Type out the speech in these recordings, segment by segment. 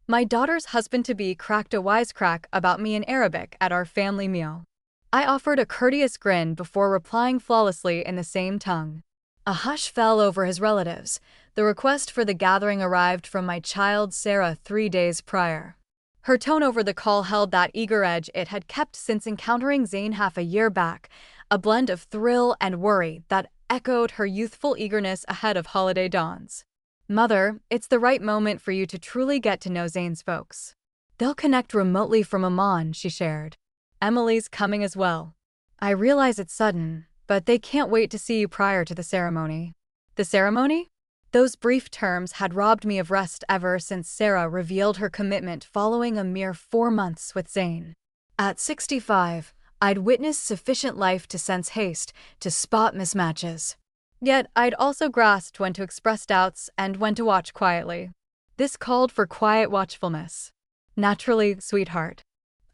My daughter's husband-to-be cracked a wisecrack about me in Arabic at our family meal. I offered a courteous grin before replying flawlessly in the same tongue. A hush fell over his relatives. The request for the gathering arrived from my child Sarah 3 days prior. Her tone over the call held that eager edge it had kept since encountering Zayn half a year back, a blend of thrill and worry that echoed her youthful eagerness ahead of holiday dawns. "Mother, it's the right moment for you to truly get to know Zayn's folks. They'll connect remotely from Amman," she shared. "Emily's coming as well. I realize it's sudden, but they can't wait to see you prior to the ceremony." The ceremony? Those brief terms had robbed me of rest ever since Sarah revealed her commitment following a mere 4 months with Zayn. At 65, I'd witnessed sufficient life to sense haste, to spot mismatches. Yet I'd also grasped when to express doubts and when to watch quietly. This called for quiet watchfulness. "Naturally, sweetheart."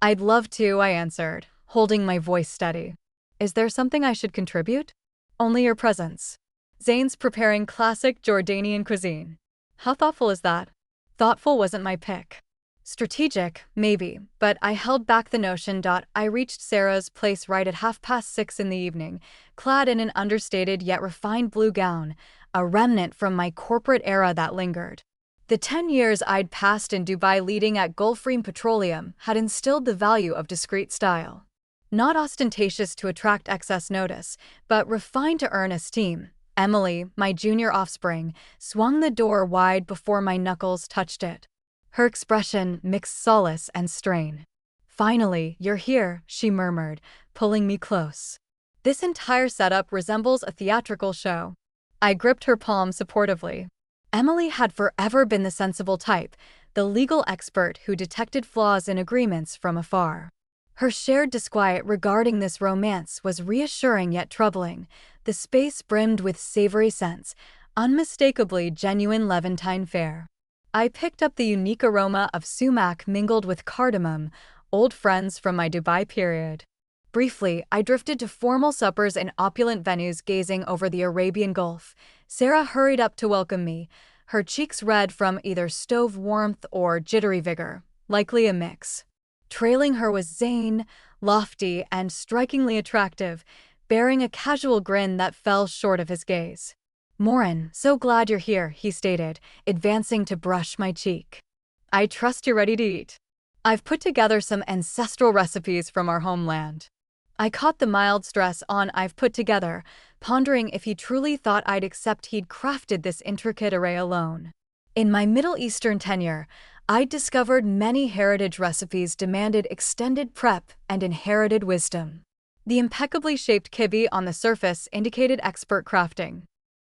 "I'd love to," I answered, holding my voice steady. "Is there something I should contribute?" "Only your presence. Zayn's preparing classic Jordanian cuisine." "How thoughtful is that?" Thoughtful wasn't my pick. Strategic, maybe, but I held back the notion. I reached Sarah's place right at 6:30 in the evening, clad in an understated yet refined blue gown, a remnant from my corporate era that lingered. The 10 years I'd passed in Dubai leading at Gulfstream Petroleum had instilled the value of discreet style. Not ostentatious to attract excess notice, but refined to earn esteem. Emily, my junior offspring, swung the door wide before my knuckles touched it. Her expression mixed solace and strain. "Finally, you're here," she murmured, pulling me close. "This entire setup resembles a theatrical show." I gripped her palm supportively. Emily had forever been the sensible type, the legal expert who detected flaws in agreements from afar. Her shared disquiet regarding this romance was reassuring yet troubling. The space brimmed with savory scents, unmistakably genuine Levantine fare. I picked up the unique aroma of sumac mingled with cardamom, old friends from my Dubai period. Briefly, I drifted to formal suppers in opulent venues gazing over the Arabian Gulf. Sarah hurried up to welcome me, her cheeks red from either stove warmth or jittery vigor, likely a mix. Trailing her was Zayn, lofty and strikingly attractive, bearing a casual grin that fell short of his gaze. "Morin, so glad you're here," he stated, advancing to brush my cheek. "I trust you're ready to eat. I've put together some ancestral recipes from our homeland." I caught the mild stress on "I've put together," pondering if he truly thought I'd accept he'd crafted this intricate array alone. In my Middle Eastern tenure, I'd discovered many heritage recipes demanded extended prep and inherited wisdom. The impeccably shaped kibbeh on the surface indicated expert crafting.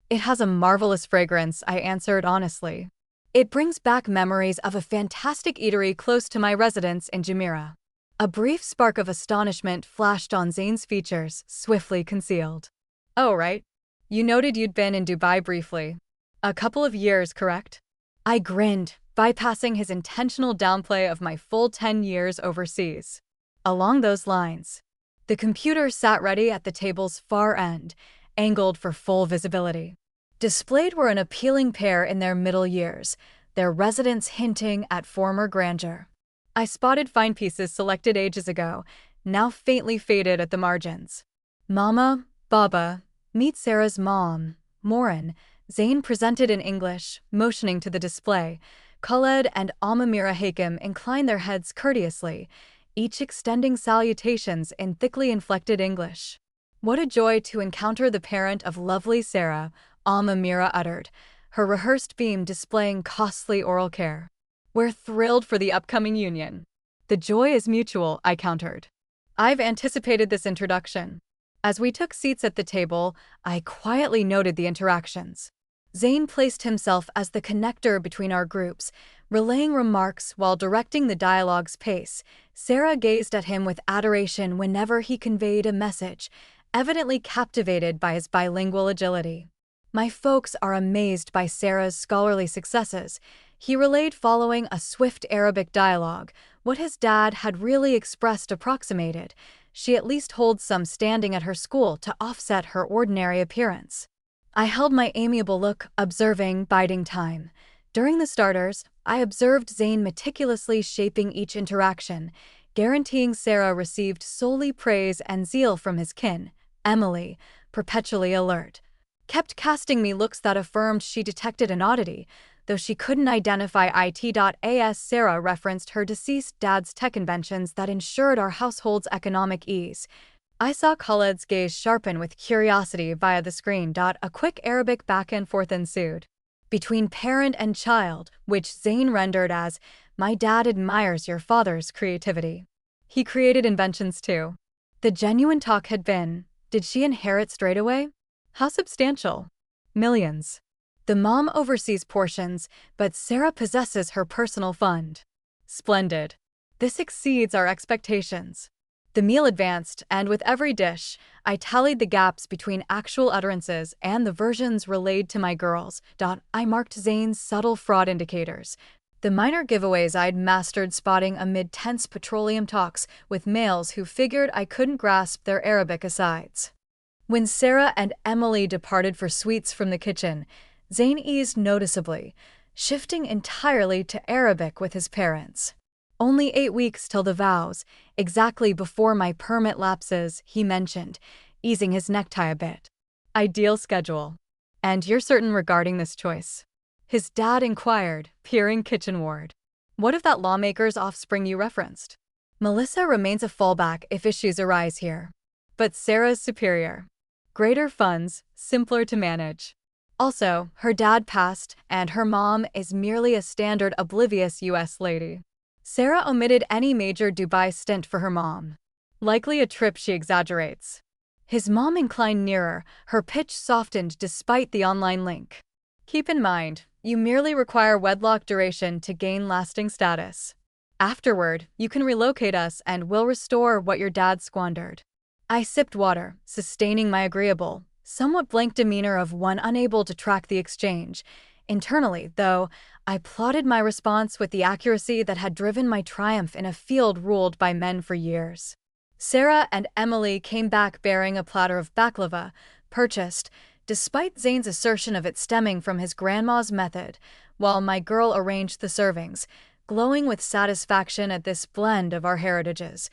"It has a marvelous fragrance," I answered honestly. "It brings back memories of a fantastic eatery close to my residence in Jumeirah." A brief spark of astonishment flashed on Zayn's features, swiftly concealed. "Oh, right. You noted you'd been in Dubai briefly. A couple of years, correct?" I grinned, bypassing his intentional downplay of my full 10 years overseas. "Along those lines." The computer sat ready at the table's far end, angled for full visibility. Displayed were an appealing pair in their middle years, their residence hinting at former grandeur. I spotted fine pieces selected ages ago, now faintly faded at the margins. "Mama, Baba, meet Sarah's mom, Morin," Zayn presented in English, motioning to the display. Khaled and Amamira Hakim inclined their heads courteously, each extending salutations in thickly inflected English. "What a joy to encounter the parent of lovely Sarah," Amamira uttered, her rehearsed beam displaying costly oral care. "We're thrilled for the upcoming union." "The joy is mutual," I countered. "I've anticipated this introduction." As we took seats at the table, I quietly noted the interactions. Zayn placed himself as the connector between our groups, relaying remarks while directing the dialogue's pace. Sarah gazed at him with adoration whenever he conveyed a message, evidently captivated by his bilingual agility. "My folks are amazed by Sarah's scholarly successes," he relayed following a swift Arabic dialogue. What his dad had really expressed approximated. She at least holds some standing at her school to offset her ordinary appearance. I held my amiable look, observing, biding time. During the starters, I observed Zayn meticulously shaping each interaction, guaranteeing Sarah received solely praise and zeal from his kin. Emily, perpetually alert, kept casting me looks that affirmed she detected an oddity, though she couldn't identify it. As Sarah referenced her deceased dad's tech inventions that ensured our household's economic ease. I saw Khaled's gaze sharpen with curiosity via the screen. A quick Arabic back and forth ensued between parent and child, which Zayn rendered as, "My dad admires your father's creativity. He created inventions too." The genuine talk had been, did she inherit straight away? How substantial? Millions. The mom oversees portions, but Sarah possesses her personal fund. Splendid. This exceeds our expectations. The meal advanced, and with every dish, I tallied the gaps between actual utterances and the versions relayed to my girls. I marked Zayn's subtle fraud indicators, the minor giveaways I'd mastered spotting amid tense petroleum talks with males who figured I couldn't grasp their Arabic asides. When Sarah and Emily departed for sweets from the kitchen, Zayn eased noticeably, shifting entirely to Arabic with his parents. "Only 8 weeks till the vows, exactly before my permit lapses," he mentioned, easing his necktie a bit. "Ideal schedule. And you're certain regarding this choice?" his dad inquired, peering kitchenward. "What of that lawmaker's offspring you referenced?" "Melissa remains a fallback if issues arise here. But Sarah's superior. Greater funds, simpler to manage. Also, her dad passed, and her mom is merely a standard oblivious US lady." Sarah omitted any major Dubai stint for her mom. "Likely a trip she exaggerates." His mom inclined nearer, her pitch softened despite the online link. "Keep in mind, you merely require wedlock duration to gain lasting status. Afterward, you can relocate us and we'll restore what your dad squandered." I sipped water, sustaining my agreeable, somewhat blank demeanor of one unable to track the exchange. Internally, though, I plotted my response with the accuracy that had driven my triumph in a field ruled by men for years. Sarah and Emily came back bearing a platter of baklava, purchased, despite Zayn's assertion of it stemming from his grandma's method, while my girl arranged the servings, glowing with satisfaction at this blend of our heritages.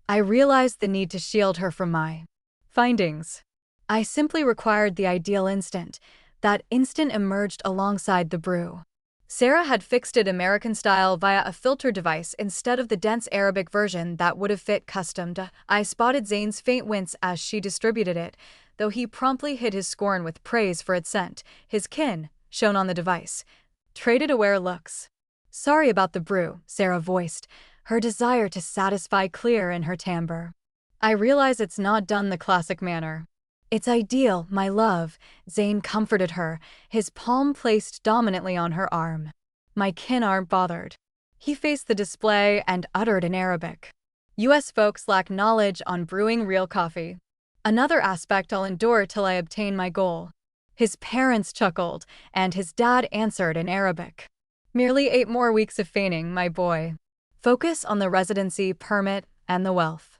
I realized the need to shield her from my findings. I simply required the ideal instant. That instant emerged alongside the brew. Sarah had fixed it American style via a filter device instead of the dense Arabic version that would have fit custom to. I spotted Zayn's faint wince as she distributed it, though he promptly hid his scorn with praise for its scent. His kin, shown on the device, traded aware looks. "Sorry about the brew," Sarah voiced, her desire to satisfy clear in her timbre. "I realize it's not done the classic manner." "It's ideal, my love," Zayn comforted her, his palm placed dominantly on her arm. "My kin aren't bothered." He faced the display and uttered in Arabic. "US folks lack knowledge on brewing real coffee. Another aspect I'll endure till I obtain my goal." His parents chuckled, and his dad answered in Arabic. "Merely 8 more weeks of feigning, my boy. Focus on the residency permit and the wealth.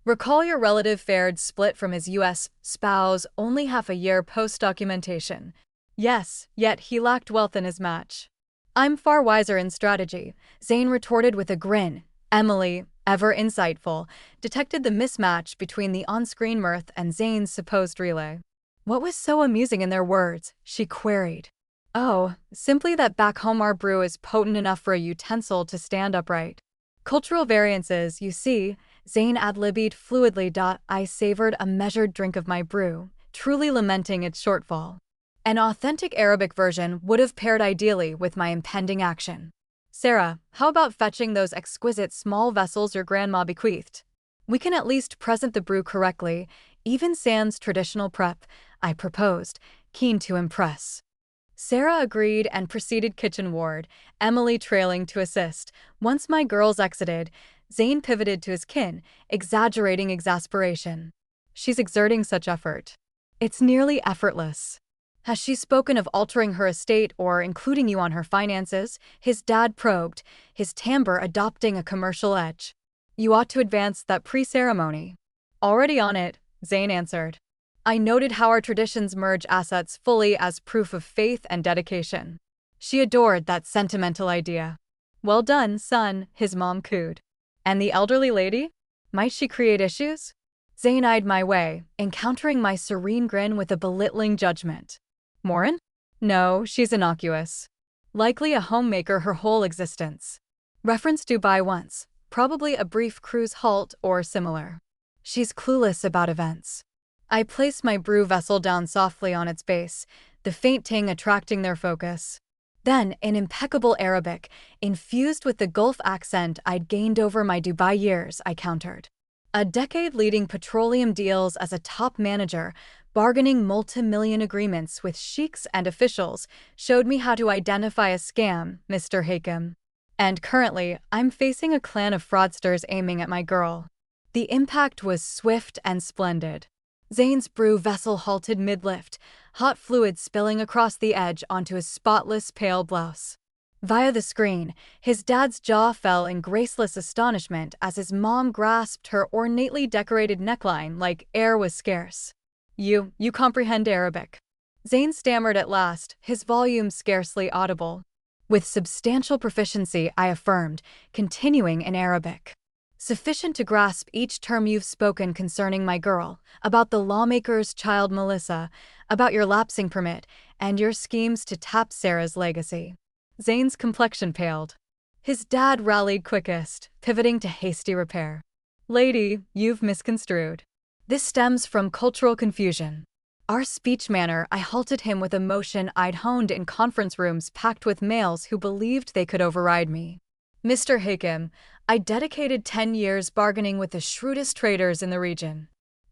Recall your relative fared split from his US spouse only half a year post-documentation. Yes, yet he lacked wealth in his match." "I'm far wiser in strategy," Zayn retorted with a grin. Emily, ever insightful, detected the mismatch between the on-screen mirth and Zayn's supposed relay. "What was so amusing in their words?" she queried. "Oh, simply that back home our brew is potent enough for a utensil to stand upright. Cultural variances, you see," Zayn ad-libbed fluidly. I savored a measured drink of my brew, truly lamenting its shortfall. An authentic Arabic version would have paired ideally with my impending action. "Sarah, how about fetching those exquisite small vessels your grandma bequeathed? We can at least present the brew correctly, even sans traditional prep," I proposed, keen to impress. Sarah agreed and proceeded kitchenward, Emily trailing to assist. Once my girls exited, Zayn pivoted to his kin, exaggerating exasperation. "She's exerting such effort. It's nearly effortless." "Has she spoken of altering her estate or including you on her finances?" his dad probed, his timbre adopting a commercial edge. "You ought to advance that pre-ceremony." "Already on it," Zayn answered. I noted how our traditions merge assets fully as proof of faith and dedication. She adored that sentimental idea. Well done, son, his mom cooed. And the elderly lady? Might she create issues? Zayn eyed my way, encountering my serene grin with a belittling judgment. Morin? No, she's innocuous. Likely a homemaker her whole existence. Reference Dubai once, probably a brief cruise halt or similar. She's clueless about events. I placed my brew vessel down softly on its base, the faint ting attracting their focus. Then, in impeccable Arabic, infused with the Gulf accent I'd gained over my Dubai years, I countered. A decade leading petroleum deals as a top manager, bargaining multi-million agreements with sheiks and officials, showed me how to identify a scam, Mr. Hakim. And currently, I'm facing a clan of fraudsters aiming at my girl. The impact was swift and splendid. Zayn's brew vessel halted mid-lift, hot fluid spilling across the edge onto his spotless pale blouse. Via the screen, his dad's jaw fell in graceless astonishment as his mom grasped her ornately decorated neckline like air was scarce. You comprehend Arabic. Zayn stammered at last, his volume scarcely audible. With substantial proficiency, I affirmed, continuing in Arabic. Sufficient to grasp each term you've spoken concerning my girl, about the lawmaker's child Melissa, about your lapsing permit, and your schemes to tap Sarah's legacy. Zayn's complexion paled. His dad rallied quickest, pivoting to hasty repair. Lady, you've misconstrued. This stems from cultural confusion. Our speech manner, I halted him with a motion I'd honed in conference rooms packed with males who believed they could override me. Mr. Hakim, I dedicated 10 years bargaining with the shrewdest traders in the region.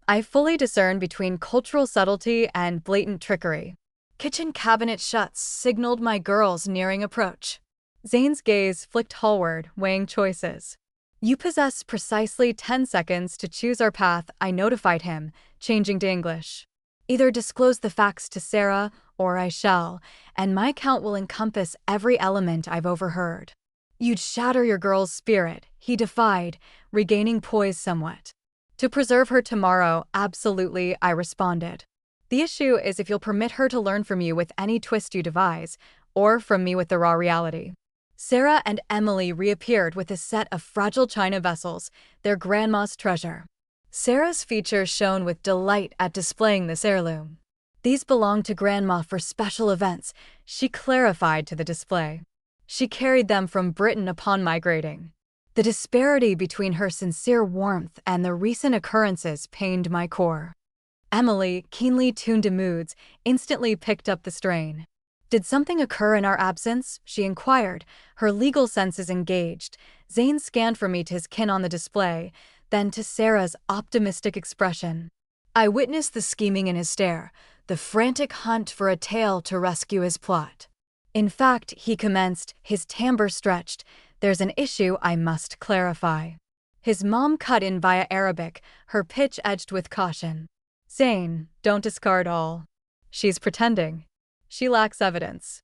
I fully discern between cultural subtlety and blatant trickery. Kitchen cabinet shuts signaled my girl's nearing approach. Zayn's gaze flicked hallward, weighing choices. You possess precisely 10 seconds to choose our path, I notified him, changing to English. Either disclose the facts to Sarah, or I shall, and my account will encompass every element I've overheard. You'd shatter your girl's spirit, he defied, regaining poise somewhat. To preserve her tomorrow, absolutely, I responded. The issue is if you'll permit her to learn from you with any twist you devise, or from me with the raw reality. Sarah and Emily reappeared with a set of fragile china vessels, their grandma's treasure. Sarah's features shone with delight at displaying this heirloom. These belonged to Grandma for special events, she clarified to the display. She carried them from Britain upon migrating. The disparity between her sincere warmth and the recent occurrences pained my core. Emily, keenly tuned to moods, instantly picked up the strain. Did something occur in our absence? She inquired, her legal senses engaged. Zayn scanned from me to his kin on the display, then to Sarah's optimistic expression. I witnessed the scheming in his stare, the frantic hunt for a tale to rescue his plot. In fact, he commenced, his timbre stretched, there's an issue I must clarify. His mom cut in via Arabic, her pitch edged with caution. Zayn, don't discard all. She's pretending. She lacks evidence.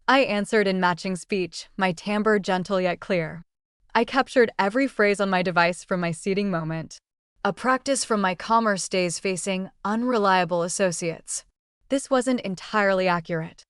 I answered in matching speech, my timbre gentle yet clear. I captured every phrase on my device from my seating moment. A practice from my commerce days facing unreliable associates. This wasn't entirely accurate.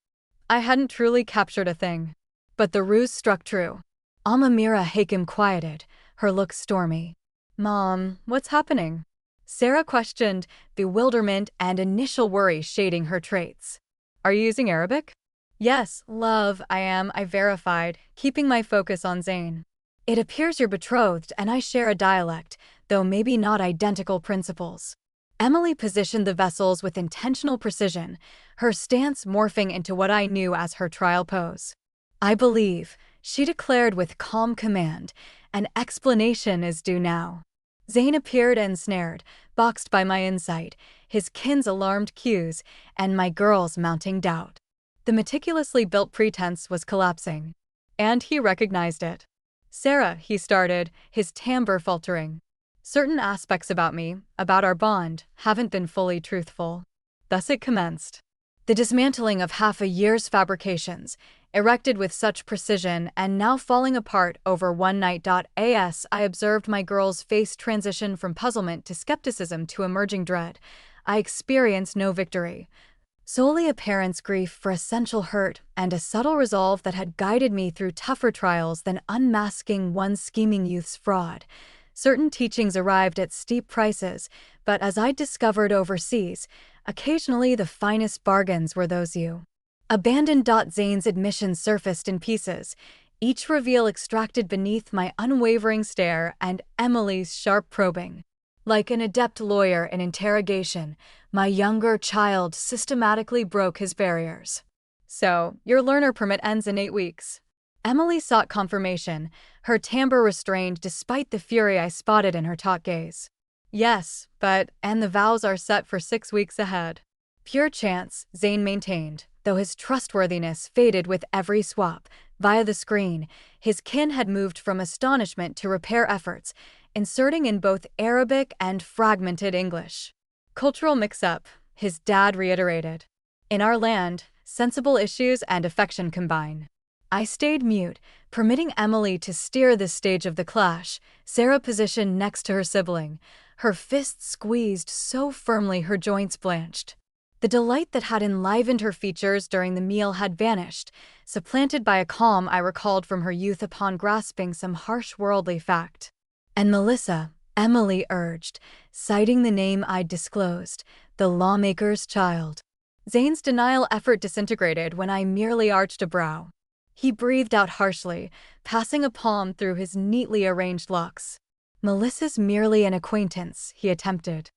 I hadn't truly captured a thing. But the ruse struck true. Amamira Hakim quieted, her look stormy. Mom, what's happening? Sarah questioned, bewilderment and initial worry shading her traits. Are you using Arabic? Yes, love, I verified, keeping my focus on Zayn. It appears you're betrothed and I share a dialect, though maybe not identical principles. Emily positioned the vessels with intentional precision, her stance morphing into what I knew as her trial pose. I believe, she declared with calm command, an explanation is due now. Zayn appeared ensnared, boxed by my insight, his kin's alarmed cues, and my girl's mounting doubt. The meticulously built pretense was collapsing. And he recognized it. Sarah, he started, his timbre faltering. Certain aspects about me, about our bond, haven't been fully truthful. Thus it commenced. The dismantling of half a year's fabrications, erected with such precision and now falling apart over one night. As I observed my girl's face transition from puzzlement to skepticism to emerging dread, I experienced no victory. Solely a parent's grief for essential hurt and a subtle resolve that had guided me through tougher trials than unmasking one scheming youth's fraud. Certain teachings arrived at steep prices, but as I discovered overseas, occasionally the finest bargains were those you abandoned. Zane's admission surfaced in pieces, each reveal extracted beneath my unwavering stare and Emily's sharp probing. Like an adept lawyer in interrogation, my younger child systematically broke his barriers. So, your learner permit ends in 8 weeks. Emily sought confirmation, her timbre restrained despite the fury I spotted in her taut gaze. Yes, and the vows are set for 6 weeks ahead. Pure chance, Zane maintained, though his trustworthiness faded with every swap. Via the screen, his kin had moved from astonishment to repair efforts, inserting in both Arabic and fragmented English. Cultural mix-up, his dad reiterated. In our land, sensible issues and affection combine. I stayed mute, permitting Emily to steer this stage of the clash, Sarah positioned next to her sibling, her fists squeezed so firmly her joints blanched. The delight that had enlivened her features during the meal had vanished, supplanted by a calm I recalled from her youth upon grasping some harsh worldly fact. And Melissa, Emily urged, citing the name I'd disclosed, the lawmaker's child. Zane's denial effort disintegrated when I merely arched a brow. He breathed out harshly, passing a palm through his neatly arranged locks. Melissa's merely an acquaintance, he attempted.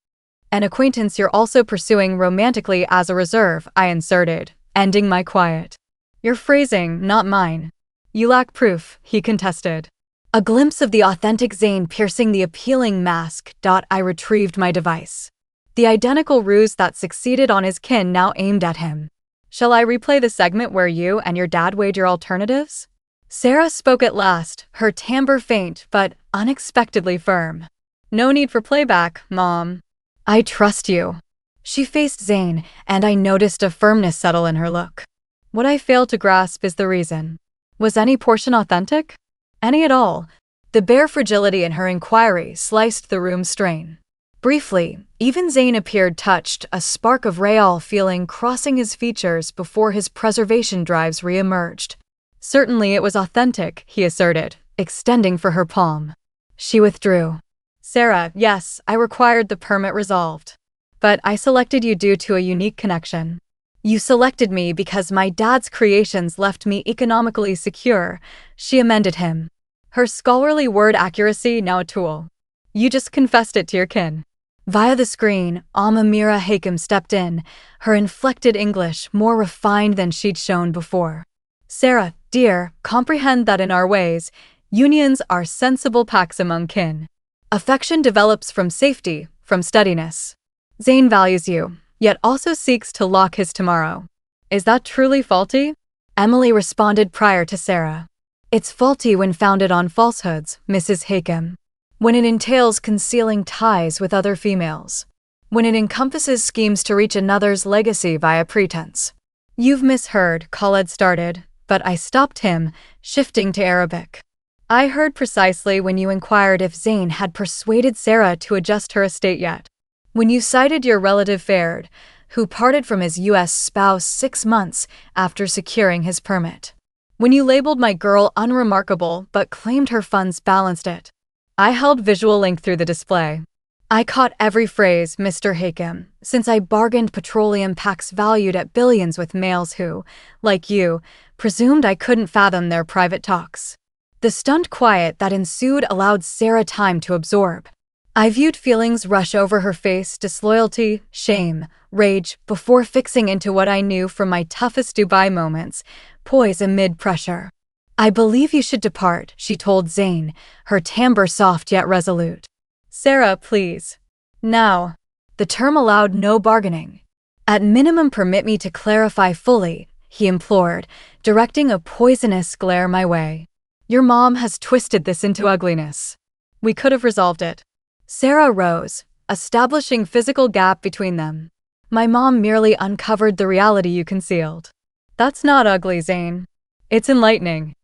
An acquaintance you're also pursuing romantically as a reserve, I inserted, ending my quiet. Your phrasing, not mine. You lack proof, he contested. A glimpse of the authentic Zane piercing the appealing mask. I retrieved my device. The identical ruse that succeeded on his kin now aimed at him. Shall I replay the segment where you and your dad weighed your alternatives? Sarah spoke at last, her timbre faint but unexpectedly firm. No need for playback, Mom. I trust you. She faced Zane, and I noticed a firmness settle in her look. What I failed to grasp is the reason. Was any portion authentic? Any at all? The bare fragility in her inquiry sliced the room's strain. Briefly, even Zane appeared touched, a spark of real feeling crossing his features before his preservation drives re-emerged. Certainly it was authentic, he asserted, extending for her palm. She withdrew. Sarah, yes, I required the permit resolved. But I selected you due to a unique connection. You selected me because my dad's creations left me economically secure, she amended him. Her scholarly word accuracy now a tool. You just confessed it to your kin. Via the screen, Mira Hakim stepped in, her inflected English more refined than she'd shown before. Sarah, dear, comprehend that in our ways, unions are sensible pacts among kin. Affection develops from safety, from steadiness. Zane values you, yet also seeks to lock his tomorrow. Is that truly faulty? Emily responded prior to Sarah. It's faulty when founded on falsehoods, Mrs. Hakim. When it entails concealing ties with other females. When it encompasses schemes to reach another's legacy via pretense. You've misheard, Khaled started, but I stopped him, shifting to Arabic. I heard precisely when you inquired if Zane had persuaded Sarah to adjust her estate yet. When you cited your relative Faird, who parted from his U.S. spouse 6 months after securing his permit. When you labeled my girl unremarkable but claimed her funds balanced it. I held visual link through the display. I caught every phrase, Mr. Hakim, since I bargained petroleum packs valued at billions with males who, like you, presumed I couldn't fathom their private talks. The stunned quiet that ensued allowed Sarah time to absorb. I viewed feelings rush over her face, disloyalty, shame, rage, before fixing into what I knew from my toughest Dubai moments, poise amid pressure. I believe you should depart, she told Zane, her timbre soft yet resolute. Sarah, please. Now. The term allowed no bargaining. At minimum permit me to clarify fully, he implored, directing a poisonous glare my way. Your mom has twisted this into ugliness. We could have resolved it. Sarah rose, establishing physical gap between them. My mom merely uncovered the reality you concealed. That's not ugly, Zane. It's enlightening.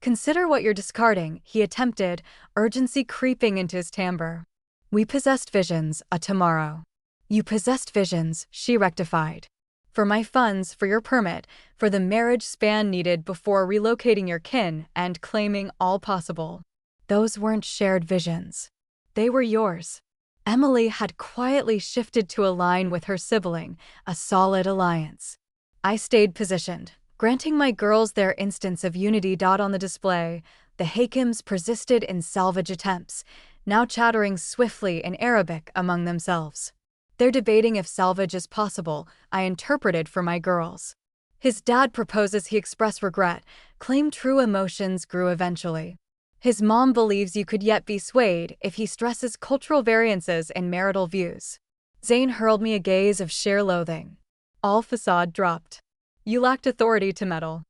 Consider what you're discarding, he attempted, urgency creeping into his timbre. We possessed visions, a tomorrow. You possessed visions, she rectified. For my funds, for your permit, for the marriage span needed before relocating your kin and claiming all possible. Those weren't shared visions. They were yours. Emily had quietly shifted to align with her sibling, a solid alliance. I stayed positioned, granting my girls their instance of unity. On the display, the Hakims persisted in salvage attempts, now chattering swiftly in Arabic among themselves. They're debating if salvage is possible, I interpreted for my girls. His dad proposes he express regret, claim true emotions grew eventually. His mom believes you could yet be swayed if he stresses cultural variances in marital views. Zayn hurled me a gaze of sheer loathing. All facade dropped. You lacked authority to meddle.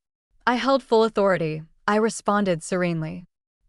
I held full authority, I responded serenely.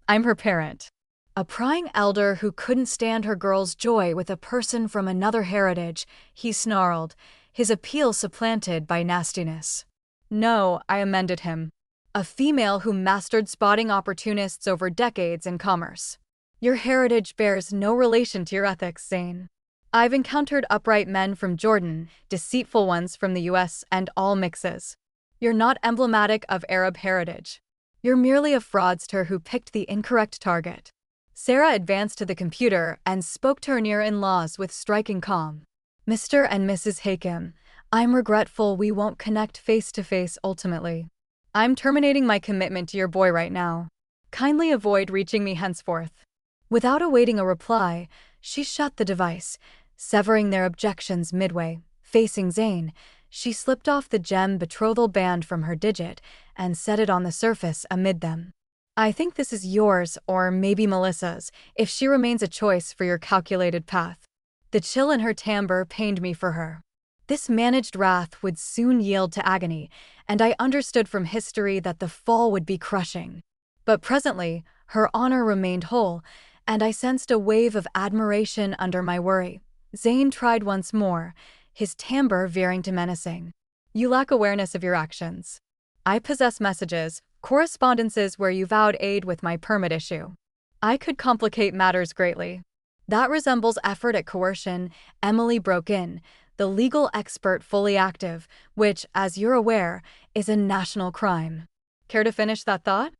I'm her parent. A prying elder who couldn't stand her girl's joy with a person from another heritage, he snarled, his appeal supplanted by nastiness. No, I amended him. A female who mastered spotting opportunists over decades in commerce. Your heritage bears no relation to your ethics, Zayn. I've encountered upright men from Jordan, deceitful ones from the US, and all mixes. You're not emblematic of Arab heritage. You're merely a fraudster who picked the incorrect target. Sarah advanced to the computer and spoke to her near-in-laws with striking calm. Mr. and Mrs. Hakim, I'm regretful we won't connect face-to-face ultimately. I'm terminating my commitment to your boy right now. Kindly avoid reaching me henceforth. Without awaiting a reply, she shut the device, severing their objections midway. Facing Zayn, she slipped off the gem betrothal band from her digit and set it on the surface amid them. I think this is yours, or maybe Melissa's, if she remains a choice for your calculated path. The chill in her timbre pained me for her. This managed wrath would soon yield to agony, and I understood from history that the fall would be crushing. But presently, her honor remained whole, and I sensed a wave of admiration under my worry. Zayn tried once more, his timbre veering to menacing. You lack awareness of your actions. I possess messages, correspondences where you vowed aid with my permit issue. I could complicate matters greatly. That resembles effort at coercion, Emily broke in, the legal expert fully active, which, as you're aware, is a national crime. Care to finish that thought?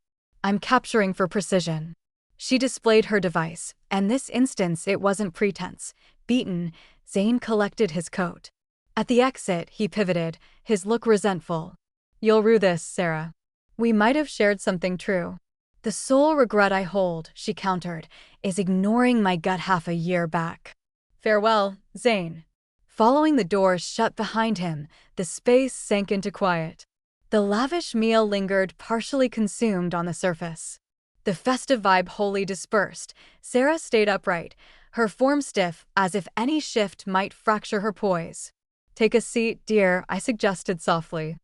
I'm capturing for precision. She displayed her device, and this instance it wasn't pretense. Beaten, Zayn collected his coat. At the exit, he pivoted, his look resentful. You'll rue this, Sarah. We might have shared something true. The sole regret I hold, she countered, is ignoring my gut half a year back. Farewell, Zayn. Following the door shut behind him, the space sank into quiet. The lavish meal lingered partially consumed on the surface. The festive vibe wholly dispersed. Sarah stayed upright, her form stiff as if any shift might fracture her poise. Take a seat, dear, I suggested softly.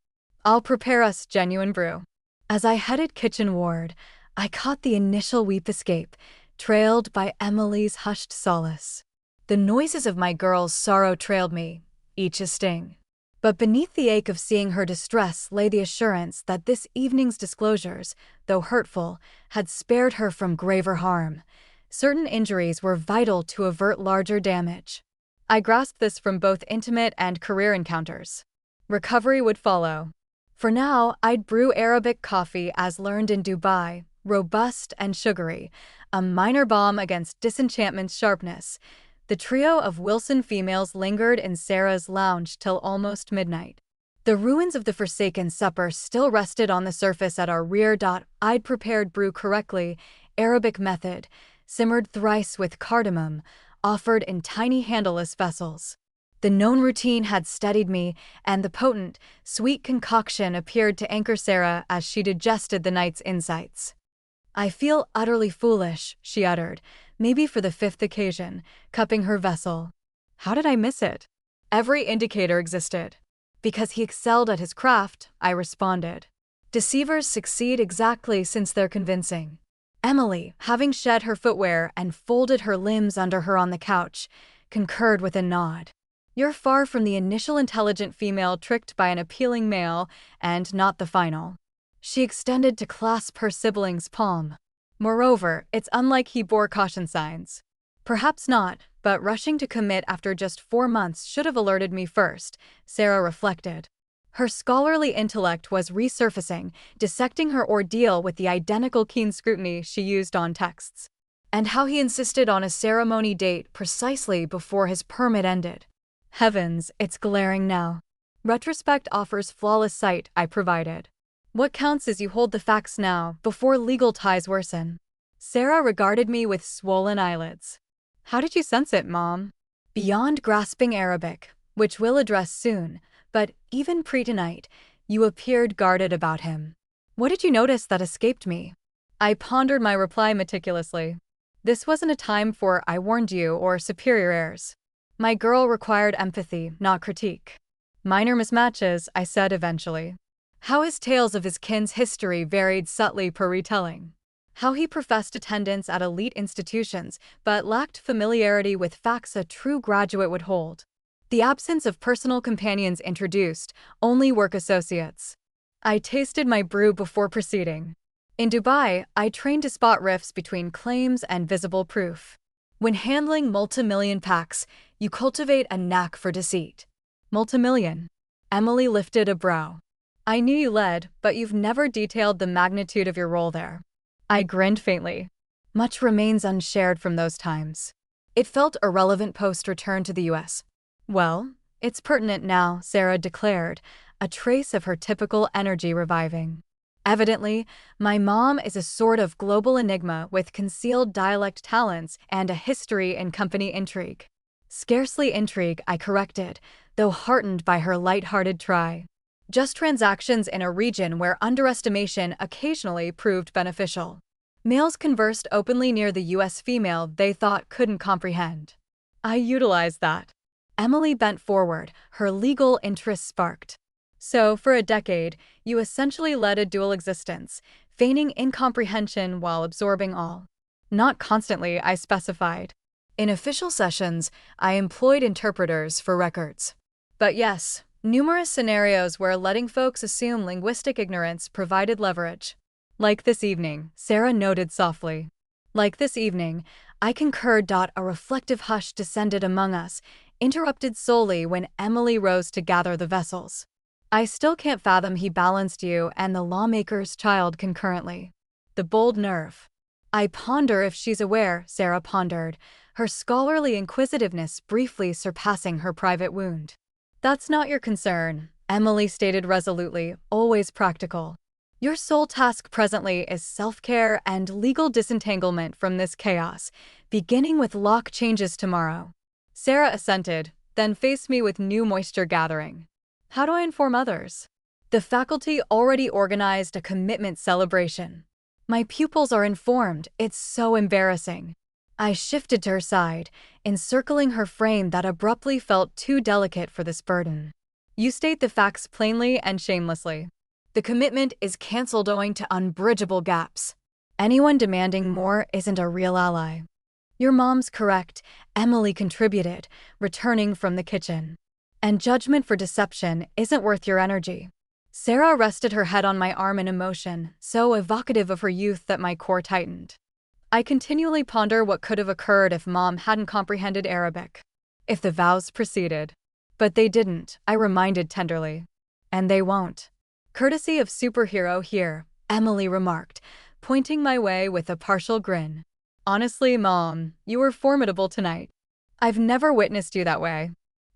I'll prepare us genuine brew. As I headed kitchenward, I caught the initial weep escape, trailed by Emily's hushed solace. The noises of my girl's sorrow trailed me, each a sting. But beneath the ache of seeing her distress lay the assurance that this evening's disclosures, though hurtful, had spared her from graver harm. Certain injuries were vital to avert larger damage. I grasped this from both intimate and career encounters. Recovery would follow. For now, I'd brew Arabic coffee as learned in Dubai, robust and sugary, a minor balm against disenchantment's sharpness. The trio of Wilson females lingered in Sarah's lounge till almost midnight. The ruins of the forsaken supper still rested on the surface at our rear. I'd prepared brew correctly, Arabic method, simmered thrice with cardamom, offered in tiny handleless vessels. The known routine had steadied me, and the potent, sweet concoction appeared to anchor Sarah as she digested the night's insights. I feel utterly foolish, she uttered, maybe for the fifth occasion, cupping her vessel. How did I miss it? Every indicator existed. Because he excelled at his craft, I responded. Deceivers succeed exactly since they're convincing. Emily, having shed her footwear and folded her limbs under her on the couch, concurred with a nod. You're far from the initial intelligent female tricked by an appealing male, and not the final. She extended to clasp her sibling's palm. Moreover, it's unlike he bore caution signs. Perhaps not, But rushing to commit after just 4 months should have alerted me first, Sarah reflected. Her scholarly intellect was resurfacing, dissecting her ordeal with the identical keen scrutiny she used on texts. And how he insisted on a ceremony date precisely before his permit ended. Heavens, it's glaring now. Retrospect offers flawless sight, I provided. What counts is you hold the facts now, before legal ties worsen. Sarah regarded me with swollen eyelids. How did you sense it, Mom? Beyond grasping Arabic, which we'll address soon, but even pre-tonight, you appeared guarded about him. What did you notice that escaped me? I pondered my reply meticulously. This wasn't a time for "I warned you" or superior airs. My girl required empathy, not critique. Minor mismatches, I said eventually. How his tales of his kin's history varied subtly per retelling. How he professed attendance at elite institutions, but lacked familiarity with facts a true graduate would hold. The absence of personal companions introduced, only work associates. I tasted my brew before proceeding. In Dubai, I trained to spot rifts between claims and visible proof. When handling multimillion packs, you cultivate a knack for deceit. Multimillion. Emily lifted a brow. I knew you led, but you've never detailed the magnitude of your role there. I grinned faintly. Much remains unshared from those times. It felt irrelevant post-return to the US. Well, it's pertinent now, Sarah declared, a trace of her typical energy reviving. Evidently, my mom is a sort of global enigma with concealed dialect talents and a history in company intrigue. Scarcely intrigue, I corrected, though heartened by her light-hearted try. Just transactions in a region where underestimation occasionally proved beneficial. Males conversed openly near the US female they thought couldn't comprehend. I utilized that. Emily bent forward, her legal interest sparked. So, for a decade, you essentially led a dual existence, feigning incomprehension while absorbing all. Not constantly, I specified. In official sessions, I employed interpreters for records. But yes, numerous scenarios where letting folks assume linguistic ignorance provided leverage. Like this evening, Sarah noted softly. Like this evening, I concurred. A reflective hush descended among us, interrupted solely when Emily rose to gather the vessels. I still can't fathom he balanced you and the lawmaker's child concurrently. The bold nerve. I ponder if she's aware, Sarah pondered, her scholarly inquisitiveness briefly surpassing her private wound. That's not your concern, Emily stated resolutely, always practical. Your sole task presently is self-care and legal disentanglement from this chaos, beginning with lock changes tomorrow. Sarah assented, then faced me with new moisture gathering. How do I inform others? The faculty already organized a commitment celebration. My pupils are informed, it's so embarrassing. I shifted to her side, encircling her frame that abruptly felt too delicate for this burden. You state the facts plainly and shamelessly. The commitment is cancelled owing to unbridgeable gaps. Anyone demanding more isn't a real ally. Your mom's correct, Emily contributed, returning from the kitchen. And judgment for deception isn't worth your energy. Sarah rested her head on my arm in emotion, so evocative of her youth that my core tightened. I continually ponder what could have occurred if Mom hadn't comprehended Arabic. If the vows proceeded. But they didn't, I reminded tenderly. And they won't. Courtesy of superhero here, Emily remarked, pointing my way with a partial grin. Honestly, Mom, you were formidable tonight. I've never witnessed you that way.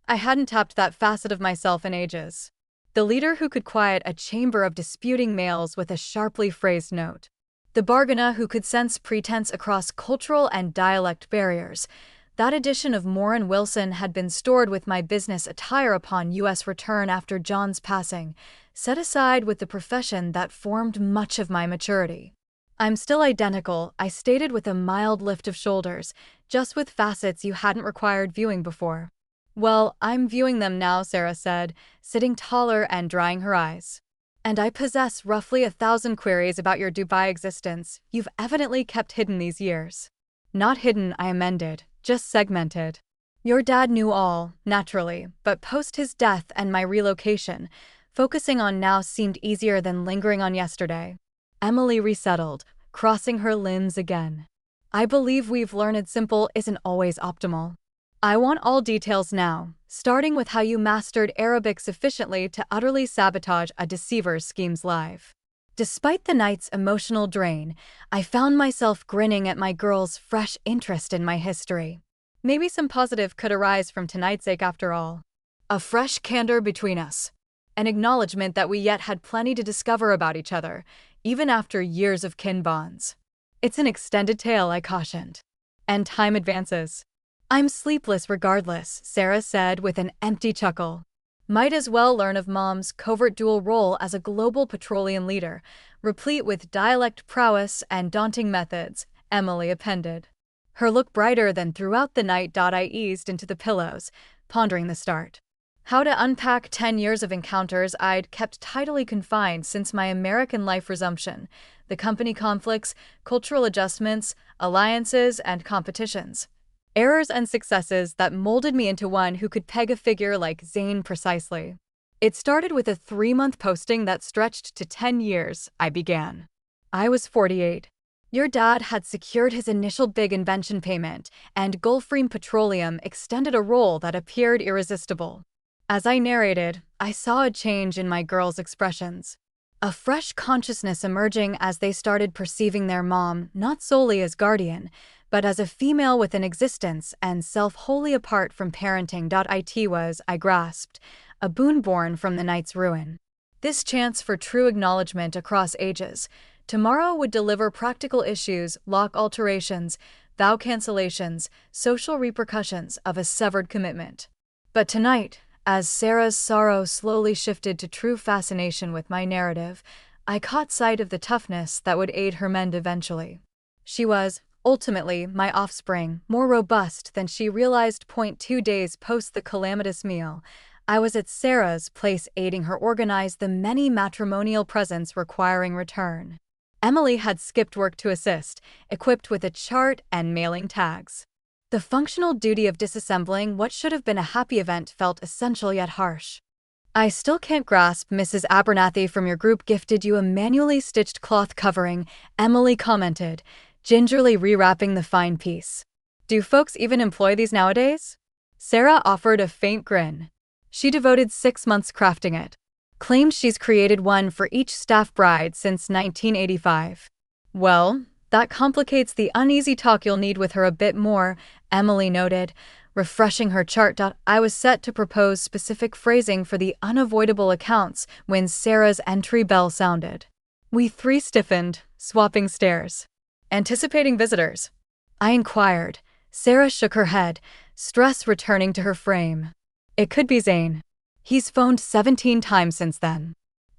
I hadn't tapped that facet of myself in ages. The leader who could quiet a chamber of disputing males with a sharply phrased note. The bargainer who could sense pretense across cultural and dialect barriers. That edition of Moore and Wilson had been stored with my business attire upon U.S. return after John's passing, set aside with the profession that formed much of my maturity. I'm still identical, I stated with a mild lift of shoulders, just with facets you hadn't required viewing before. Well, I'm viewing them now, Sarah said, sitting taller and drying her eyes. And I possess roughly 1,000 queries about your Dubai existence you've evidently kept hidden these years. Not hidden, I amended, just segmented. Your dad knew all, naturally, but post his death and my relocation, focusing on now seemed easier than lingering on yesterday. Emily resettled, crossing her limbs again. I believe we've learned simple isn't always optimal. I want all details now, starting with how you mastered Arabic sufficiently to utterly sabotage a deceiver's schemes live. Despite the night's emotional drain, I found myself grinning at my girl's fresh interest in my history. Maybe some positive could arise from tonight's ache after all. A fresh candor between us. An acknowledgement that we yet had plenty to discover about each other, even after years of kin bonds. It's an extended tale, I cautioned. And time advances. I'm sleepless regardless, Sarah said with an empty chuckle. Might as well learn of Mom's covert dual role as a global petroleum leader, replete with dialect prowess and daunting methods, Emily appended. Her look brighter than throughout the night. I eased into the pillows, pondering the start. How to unpack 10 years of encounters I'd kept tidily confined since my American life resumption, the company conflicts, cultural adjustments, alliances, and competitions. Errors and successes that molded me into one who could peg a figure like Zayn precisely. It started with a 3-month posting that stretched to 10 years, I began. I was 48. Your dad had secured his initial big invention payment, and Gulfstream Petroleum extended a role that appeared irresistible. As I narrated, I saw a change in my girls' expressions. A fresh consciousness emerging as they started perceiving their mom not solely as guardian, but as a female with an existence and self wholly apart from parenting. It was, I grasped, a boon born from the night's ruin. This chance for true acknowledgement across ages, tomorrow would deliver practical issues, lock alterations, vow cancellations, social repercussions of a severed commitment. But tonight, as Sarah's sorrow slowly shifted to true fascination with my narrative, I caught sight of the toughness that would aid her mend eventually. She was, ultimately, my offspring, more robust than she realized. 2 days post the calamitous meal, I was at Sarah's place aiding her organize the many matrimonial presents requiring return. Emily had skipped work to assist, equipped with a chart and mailing tags. The functional duty of disassembling what should have been a happy event felt essential yet harsh. I still can't grasp Mrs. Abernathy from your group gifted you a manually stitched cloth covering, Emily commented, gingerly rewrapping the fine piece. Do folks even employ these nowadays? Sarah offered a faint grin. She devoted 6 months crafting it. Claimed she's created one for each staff bride since 1985. Well, that complicates the uneasy talk you'll need with her a bit more, Emily noted, refreshing her chart. I was set to propose specific phrasing for the unavoidable accounts when Sarah's entry bell sounded. We three stiffened, swapping stares. Anticipating visitors? I inquired. Sarah shook her head, stress returning to her frame. It could be Zayn. He's phoned 17 times since then.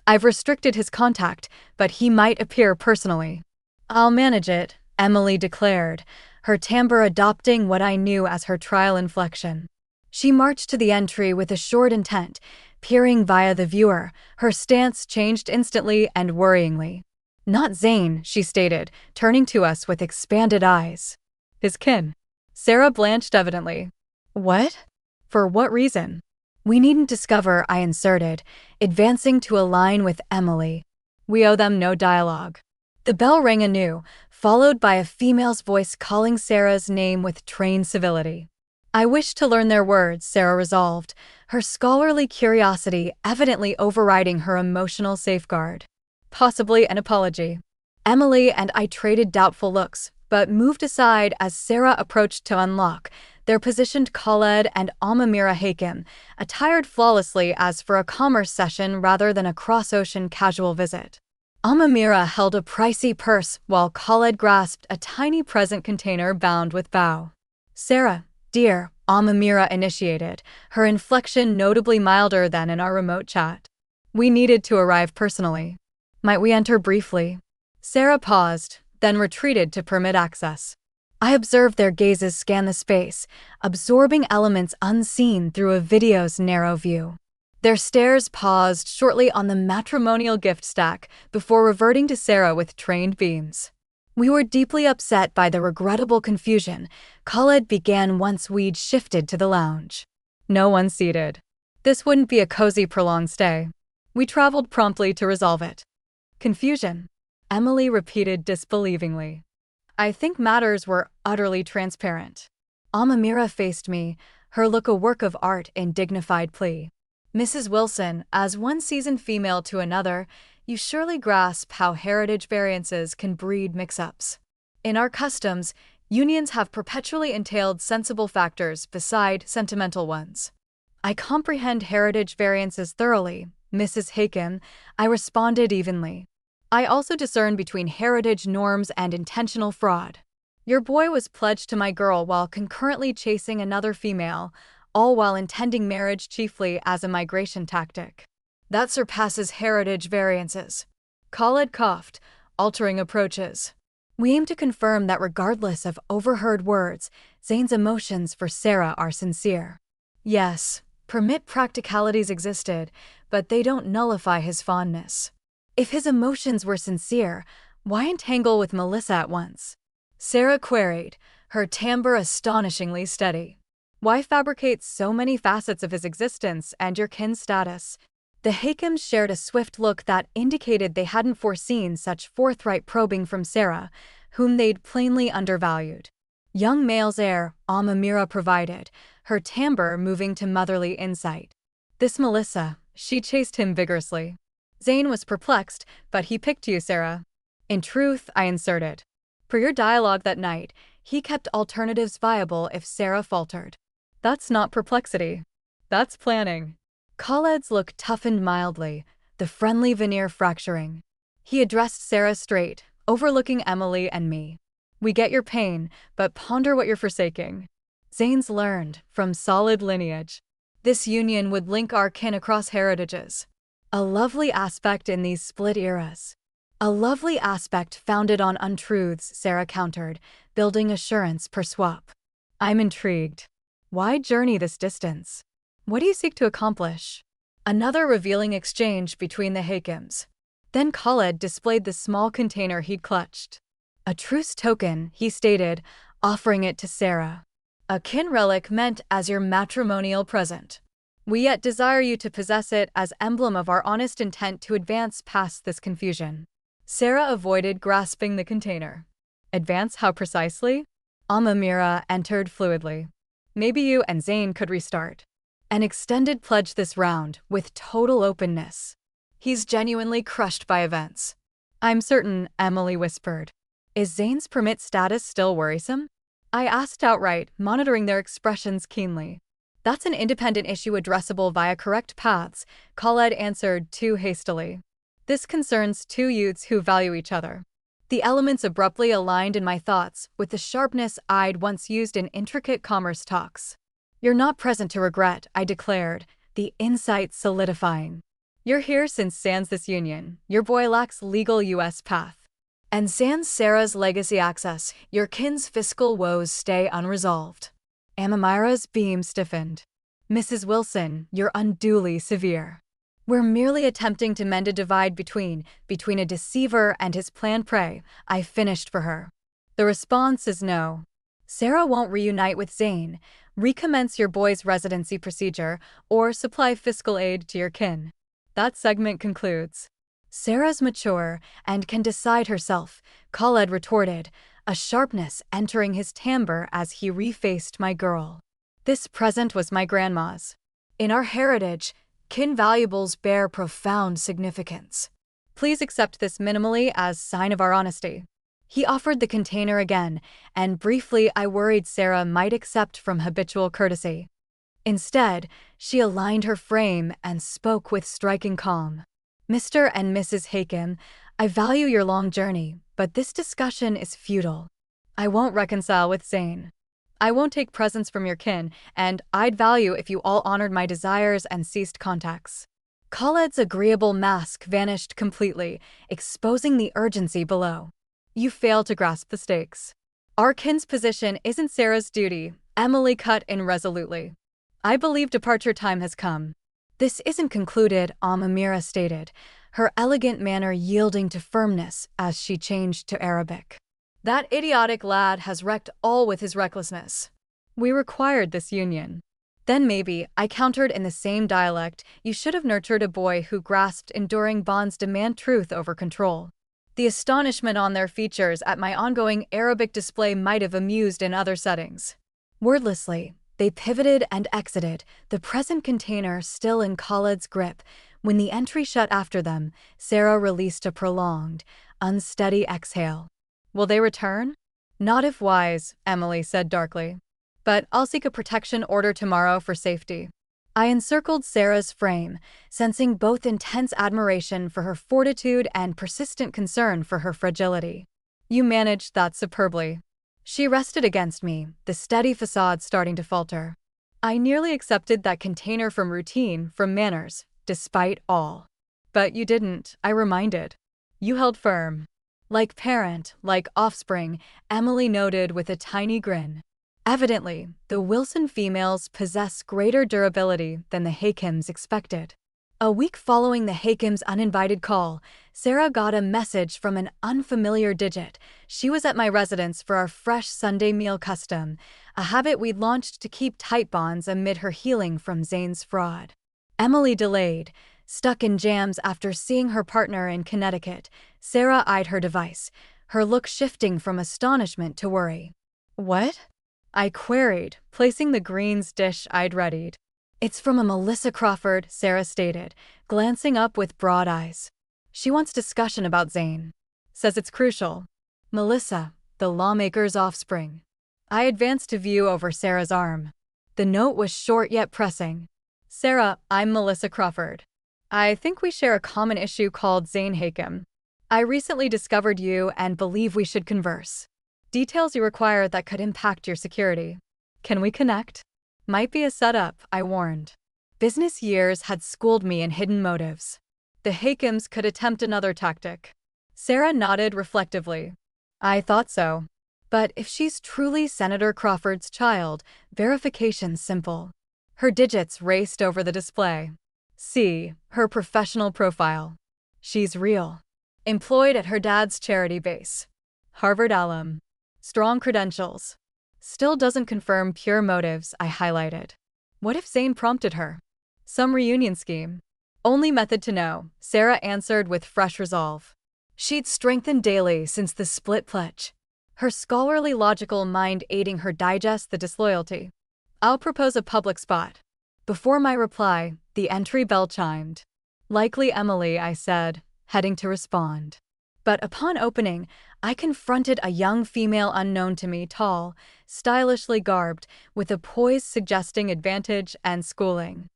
I've restricted his contact, but he might appear personally. I'll manage it, Emily declared, her timbre adopting what I knew as her trial inflection. She marched to the entry with assured intent, peering via the viewer, her stance changed instantly and worryingly. Not Zayn, she stated, turning to us with expanded eyes. His kin. Sarah blanched evidently. What? For what reason? We needn't discover, I inserted, advancing to align with Emily. We owe them no dialogue. The bell rang anew, followed by a female's voice calling Sarah's name with trained civility. I wished to learn their words, Sarah resolved, her scholarly curiosity evidently overriding her emotional safeguard. Possibly an apology. Emily and I traded doubtful looks, but moved aside as Sarah approached to unlock, their positioned Khaled and Amamira Hakim, attired flawlessly as for a commerce session rather than a cross-ocean casual visit. Amamira held a pricey purse while Khaled grasped a tiny present container bound with bow. Sarah, dear, Amamira initiated, her inflection notably milder than in our remote chat. We needed to arrive personally. Might we enter briefly? Sarah paused, then retreated to permit access. I observed their gazes scan the space, absorbing elements unseen through a video's narrow view. Their stares paused shortly on the matrimonial gift stack before reverting to Sarah with trained beams. We were deeply upset by the regrettable confusion Khaled began once we'd shifted to the lounge. No one seated. This wouldn't be a cozy prolonged stay. We traveled promptly to resolve it. Confusion? Emily repeated disbelievingly. I think matters were utterly transparent. Amamira faced me, her look a work of art in dignified plea. Mrs. Wilson, as one seasoned female to another, you surely grasp how heritage variances can breed mix-ups. In our customs, unions have perpetually entailed sensible factors beside sentimental ones. I comprehend heritage variances thoroughly, Mrs. Haken, I responded evenly. I also discern between heritage norms and intentional fraud. Your boy was pledged to my girl while concurrently chasing another female, all while intending marriage chiefly as a migration tactic. That surpasses heritage variances. Khaled coughed, altering approaches. We aim to confirm that regardless of overheard words, Zayn's emotions for Sarah are sincere. Yes, permit practicalities existed, but they don't nullify his fondness. If his emotions were sincere, why entangle with Melissa at once? Sarah queried, her timbre astonishingly steady. Why fabricate so many facets of his existence and your kin's status? The Hakems shared a swift look that indicated they hadn't foreseen such forthright probing from Sarah, whom they'd plainly undervalued. Young male's heir, Amamira provided, her timbre moving to motherly insight. This Melissa, she chased him vigorously. Zayn was perplexed, but he picked you, Sarah. In truth, I inserted. Per your dialogue that night, he kept alternatives viable if Sarah faltered. That's not perplexity. That's planning. Khaled's look toughened mildly, the friendly veneer fracturing. He addressed Sarah straight, overlooking Emily and me. We get your pain, but ponder what you're forsaking. Zayn's learned, from solid lineage. This union would link our kin across heritages. A lovely aspect in these split eras. A lovely aspect founded on untruths, Sarah countered, building assurance per swap. I'm intrigued. Why journey this distance? What do you seek to accomplish? Another revealing exchange between the Hakems. Then Khaled displayed the small container he'd clutched. A truce token, he stated, offering it to Sarah. A kin relic meant as your matrimonial present. We yet desire you to possess it as emblem of our honest intent to advance past this confusion. Sarah avoided grasping the container. Advance how precisely? Amamira entered fluidly. Maybe you and Zayn could restart. An extended pledge this round, with total openness. He's genuinely crushed by events. I'm certain, Emily whispered. Is Zayn's permit status still worrisome? I asked outright, monitoring their expressions keenly. That's an independent issue addressable via correct paths, Khaled answered too hastily. This concerns two youths who value each other. The elements abruptly aligned in my thoughts with the sharpness I'd once used in intricate commerce talks. You're not present to regret, I declared, the insight solidifying. You're here since sans this union. Your boy lacks legal U.S. path. And sans Sarah's legacy access, your kin's fiscal woes stay unresolved. Amamira's beam stiffened. Mrs. Wilson, you're unduly severe. We're merely attempting to mend a divide between a deceiver and his planned prey, I finished for her. The response is no. Sarah won't reunite with Zayn, recommence your boy's residency procedure, or supply fiscal aid to your kin. That segment concludes. Sarah's mature and can decide herself, Khaled retorted, a sharpness entering his timbre as he refaced my girl. This present was my grandma's. In our heritage, kin valuables bear profound significance. Please accept this minimally as sign of our honesty. He offered the container again, and briefly I worried Sarah might accept from habitual courtesy. Instead, she aligned her frame and spoke with striking calm. Mr. and Mrs. Haken, I value your long journey, but this discussion is futile. I won't reconcile with Zayn. I won't take presents from your kin, and I'd value if you all honored my desires and ceased contacts. Khaled's agreeable mask vanished completely, exposing the urgency below. You fail to grasp the stakes. Our kin's position isn't Sarah's duty, Emily cut in resolutely. I believe departure time has come. This isn't concluded, Amamira stated, her elegant manner yielding to firmness as she changed to Arabic. That idiotic lad has wrecked all with his recklessness. We required this union. Then maybe, I countered in the same dialect, you should have nurtured a boy who grasped enduring bonds demand truth over control. The astonishment on their features at my ongoing Arabic display might have amused in other settings. Wordlessly, they pivoted and exited, the present container still in Khaled's grip. When the entry shut after them, Sarah released a prolonged, unsteady exhale. Will they return? Not if wise, Emily said darkly. But I'll seek a protection order tomorrow for safety. I encircled Sarah's frame, sensing both intense admiration for her fortitude and persistent concern for her fragility. You managed that superbly. She rested against me, the steady facade starting to falter. I nearly accepted that container from routine, from manners, despite all. But you didn't, I reminded. You held firm. Like parent, like offspring, Emily noted with a tiny grin. Evidently, the Wilson females possess greater durability than the Hakims expected. A week following the Hakim's uninvited call, Sarah got a message from an unfamiliar digit. She was at my residence for our fresh Sunday meal custom, a habit we'd launched to keep tight bonds amid her healing from Zane's fraud. Emily delayed, stuck in jams after seeing her partner in Connecticut. Sarah eyed her device, her look shifting from astonishment to worry. What? I queried, placing the greens dish I'd readied. It's from a Melissa Crawford, Sarah stated, glancing up with broad eyes. She wants discussion about Zane. Says it's crucial. Melissa, the lawmaker's offspring. I advanced to view over Sarah's arm. The note was short yet pressing. Sarah, I'm Melissa Crawford. I think we share a common issue called Zane Hakim. I recently discovered you and believe we should converse. Details you require that could impact your security. Can we connect? Might be a setup, I warned. Business years had schooled me in hidden motives. The Hakims could attempt another tactic. Sarah nodded reflectively. I thought so. But if she's truly Senator Crawford's child, verification's simple. Her digits raced over the display. See, her professional profile. She's real. Employed at her dad's charity base. Harvard alum. Strong credentials. Still doesn't confirm pure motives, I highlighted. What if Zane prompted her? Some reunion scheme. Only method to know, Sarah answered with fresh resolve. She'd strengthened daily since the split pledge. Her scholarly logical mind aiding her digest the disloyalty. I'll propose a public spot. Before my reply, the entry bell chimed. Likely Emily, I said, heading to respond. But upon opening, I confronted a young female unknown to me, tall, stylishly garbed, with a poise suggesting advantage and schooling.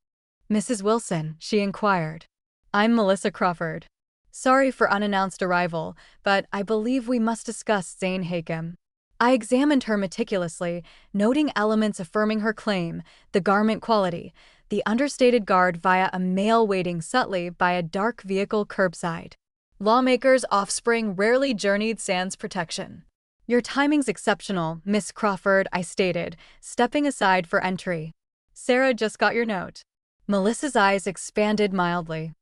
Mrs. Wilson, she inquired. I'm Melissa Crawford. Sorry for unannounced arrival, but I believe we must discuss Zane Hakim. I examined her meticulously, noting elements affirming her claim, the garment quality, the understated guard via a male waiting subtly by a dark vehicle curbside. Lawmaker's offspring rarely journeyed sans protection. Your timing's exceptional, Miss Crawford, I stated, stepping aside for entry. Sarah just got your note. Melissa's eyes expanded mildly.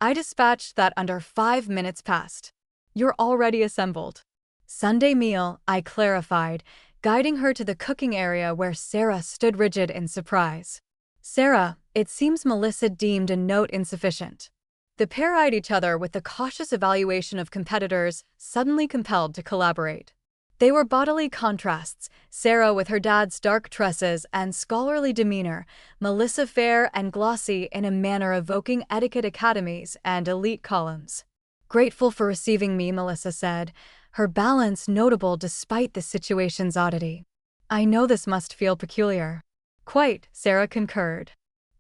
I dispatched that under 5 minutes past. You're already assembled. Sunday meal, I clarified, guiding her to the cooking area where Sarah stood rigid in surprise. Sarah, it seems Melissa deemed a note insufficient. The pair eyed each other with the cautious evaluation of competitors suddenly compelled to collaborate. They were bodily contrasts, Sarah with her dad's dark tresses and scholarly demeanor, Melissa fair and glossy in a manner evoking etiquette academies and elite columns. Grateful for receiving me, Melissa said, her balance notable despite the situation's oddity. I know this must feel peculiar. Quite, Sarah concurred.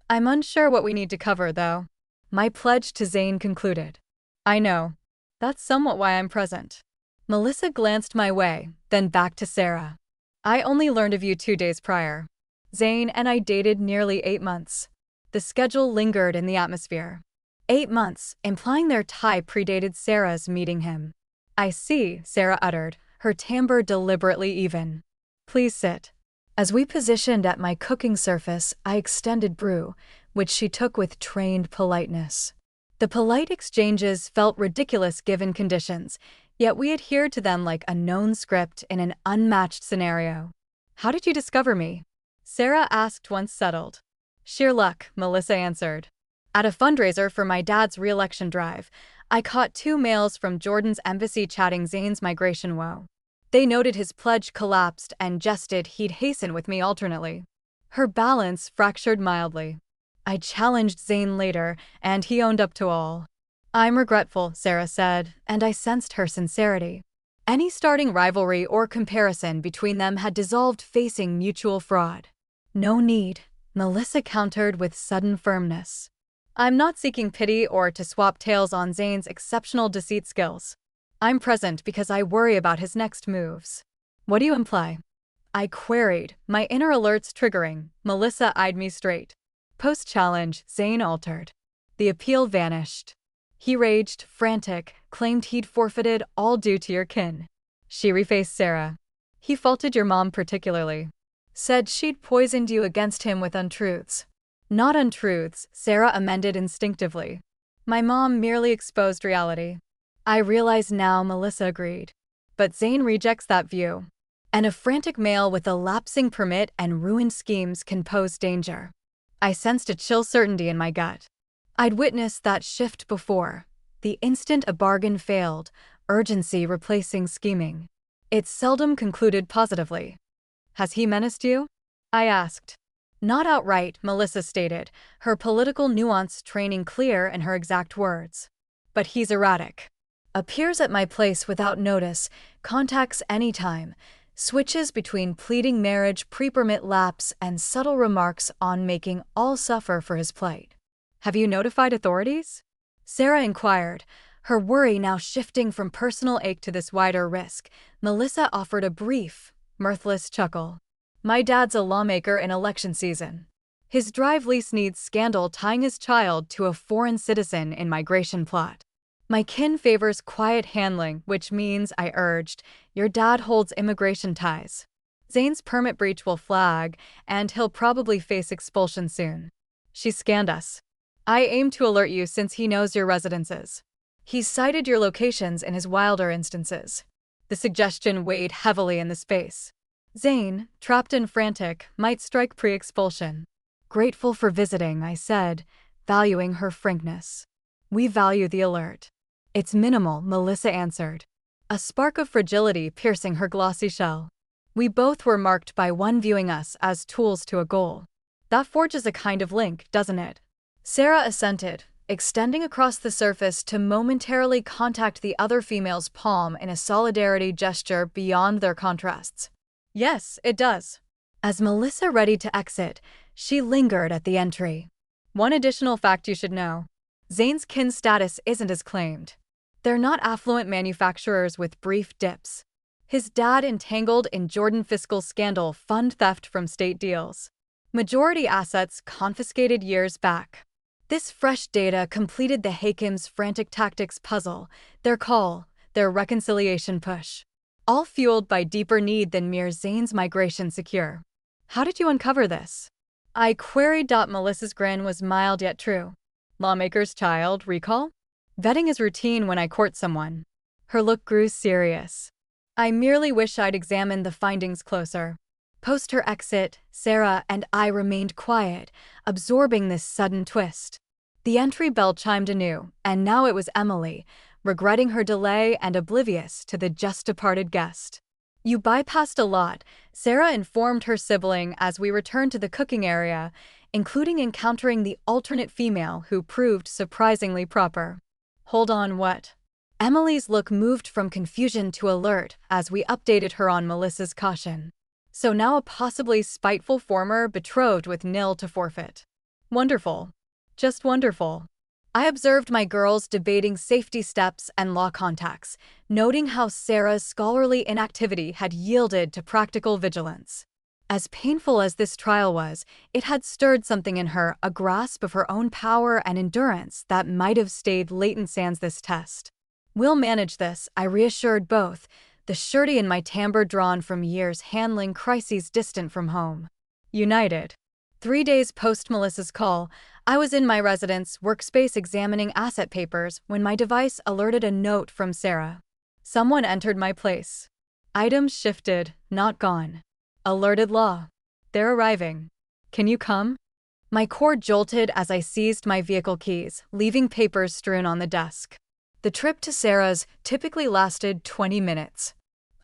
I'm unsure what we need to cover, though. My pledge to Zane concluded. I know. That's somewhat why I'm present. Melissa glanced my way, then back to Sarah. I only learned of you 2 days prior. Zane and I dated nearly 8 months. The schedule lingered in the atmosphere. 8 months, implying their tie predated Sarah's meeting him. I see, Sarah uttered, her timbre deliberately even. Please sit. As we positioned at my cooking surface, I extended brew, which she took with trained politeness. The polite exchanges felt ridiculous given conditions, yet we adhered to them like a known script in an unmatched scenario. How did you discover me? Sarah asked once settled. Sheer luck, Melissa answered. At a fundraiser for my dad's re-election drive, I caught 2 males from Jordan's embassy chatting Zane's migration woe. They noted his pledge collapsed and jested he'd hasten with me alternately. Her balance fractured mildly. I challenged Zane later, and he owned up to all. I'm regretful, Sarah said, and I sensed her sincerity. Any starting rivalry or comparison between them had dissolved facing mutual fraud. No need, Melissa countered with sudden firmness. I'm not seeking pity or to swap tales on Zane's exceptional deceit skills. I'm present because I worry about his next moves. What do you imply? I queried, my inner alerts triggering. Melissa eyed me straight. Post-challenge, Zane altered. The appeal vanished. He raged, frantic, claimed he'd forfeited, all due to your kin. She refaced Sarah. He faulted your mom particularly. Said she'd poisoned you against him with untruths. Not untruths, Sarah amended instinctively. My mom merely exposed reality. I realize now, Melissa agreed. But Zane rejects that view. And a frantic male with a lapsing permit and ruined schemes can pose danger. I sensed a chill certainty in my gut. I'd witnessed that shift before. The instant a bargain failed, urgency replacing scheming. It seldom concluded positively. Has he menaced you? I asked. Not outright, Melissa stated, her political nuance training clear in her exact words. But he's erratic. Appears at my place without notice, contacts anytime, switches between pleading marriage, pre-permit lapse, and subtle remarks on making all suffer for his plight. Have you notified authorities? Sarah inquired, her worry now shifting from personal ache to this wider risk. Melissa offered a brief, mirthless chuckle. My dad's a lawmaker in election season. His drive lease needs scandal tying his child to a foreign citizen in migration plot. My kin favors quiet handling, which means, I urged, your dad holds immigration ties. Zane's permit breach will flag, and he'll probably face expulsion soon. She scanned us. I aim to alert you since he knows your residences. He's cited your locations in his wilder instances. The suggestion weighed heavily in the space. Zane, trapped and frantic, might strike pre-expulsion. Grateful for visiting, I said, valuing her frankness. We value the alert. It's minimal, Melissa answered. A spark of fragility piercing her glossy shell. We both were marked by one viewing us as tools to a goal. That forges a kind of link, doesn't it? Sarah assented, extending across the surface to momentarily contact the other female's palm in a solidarity gesture beyond their contrasts. Yes, it does. As Melissa readied to exit, she lingered at the entry. One additional fact you should know. Zane's kin status isn't as claimed. They're not affluent manufacturers with brief dips. His dad entangled in Jordan fiscal scandal, fund theft from state deals. Majority assets confiscated years back. This fresh data completed the Hakim's frantic tactics puzzle, their call, their reconciliation push. All fueled by deeper need than mere Zane's migration secure. How did you uncover this? I queried. Melissa's grin was mild yet true. Lawmaker's child, recall? Vetting is routine when I court someone. Her look grew serious. I merely wish I'd examined the findings closer. Post her exit, Sarah and I remained quiet, absorbing this sudden twist. The entry bell chimed anew, and now it was Emily, regretting her delay and oblivious to the just-departed guest. You bypassed a lot, Sarah informed her sibling as we returned to the cooking area, including encountering the alternate female who proved surprisingly proper. Hold on, what? Emily's look moved from confusion to alert as we updated her on Melissa's caution. So now a possibly spiteful former betrothed with nil to forfeit. Wonderful. Just wonderful. I observed my girls debating safety steps and law contacts, noting how Sarah's scholarly inactivity had yielded to practical vigilance. As painful as this trial was, it had stirred something in her, a grasp of her own power and endurance that might have stayed latent sans this test. We'll manage this, I reassured both, the surety in my timbre drawn from years handling crises distant from home. United. 3 days post Melissa's call, I was in my residence workspace examining asset papers when my device alerted a note from Sarah. Someone entered my place. Items shifted, not gone. Alerted law. They're arriving. Can you come? My core jolted as I seized my vehicle keys, leaving papers strewn on the desk. The trip to Sarah's typically lasted 20 minutes.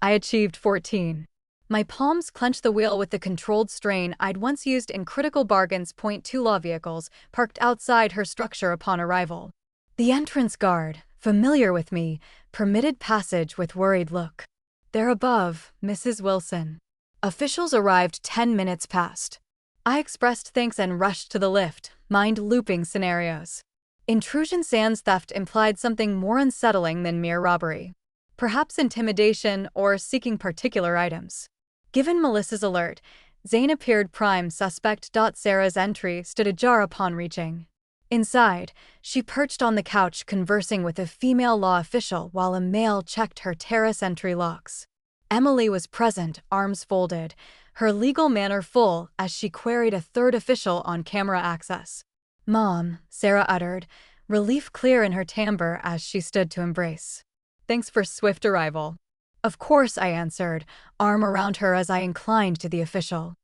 I achieved 14. My palms clenched the wheel with the controlled strain I'd once used in critical bargains. Point 2 law vehicles parked outside her structure upon arrival. The entrance guard, familiar with me, permitted passage with worried look. There above, Mrs. Wilson. Officials arrived 10 minutes past. I expressed thanks and rushed to the lift, mind looping scenarios. Intrusion sans theft implied something more unsettling than mere robbery. Perhaps intimidation or seeking particular items. Given Melissa's alert, Zane appeared prime suspect. Sarah's entry stood ajar upon reaching. Inside, she perched on the couch conversing with a female law official while a male checked her terrace entry locks. Emily was present, arms folded, her legal manner full as she queried a third official on camera access. "Mom," Sarah uttered, relief clear in her timbre as she stood to embrace. "Thanks for swift arrival." "Of course," I answered, arm around her as I inclined to the official.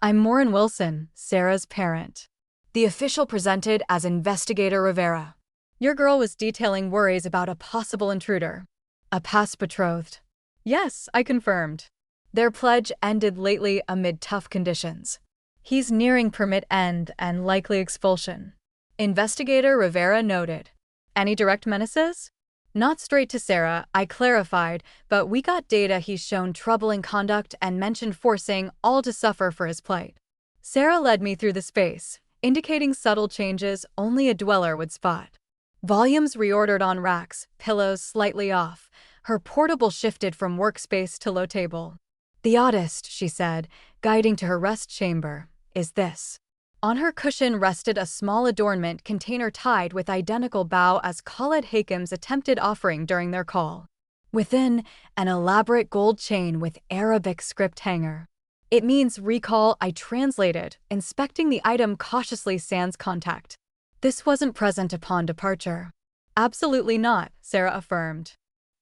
"I'm Maureen Wilson, Sarah's parent." The official presented as Investigator Rivera. "Your girl was detailing worries about a possible intruder." "A past betrothed." "Yes," I confirmed. "Their pledge ended lately amid tough conditions. He's nearing permit end and likely expulsion." Investigator Rivera noted. "Any direct menaces?" "Not straight to Sarah," I clarified, "but we got data he's shown troubling conduct and mentioned forcing all to suffer for his plight." Sarah led me through the space, indicating subtle changes only a dweller would spot. Volumes reordered on racks, pillows slightly off. Her portable shifted from workspace to low table. "The oddest," she said, guiding to her rest chamber, "is this." On her cushion rested a small adornment container tied with identical bow as Khaled Hakim's attempted offering during their call. Within, an elaborate gold chain with Arabic script hanger. "It means recall," I translated, inspecting the item cautiously sans contact. "This wasn't present upon departure." "Absolutely not," Sarah affirmed.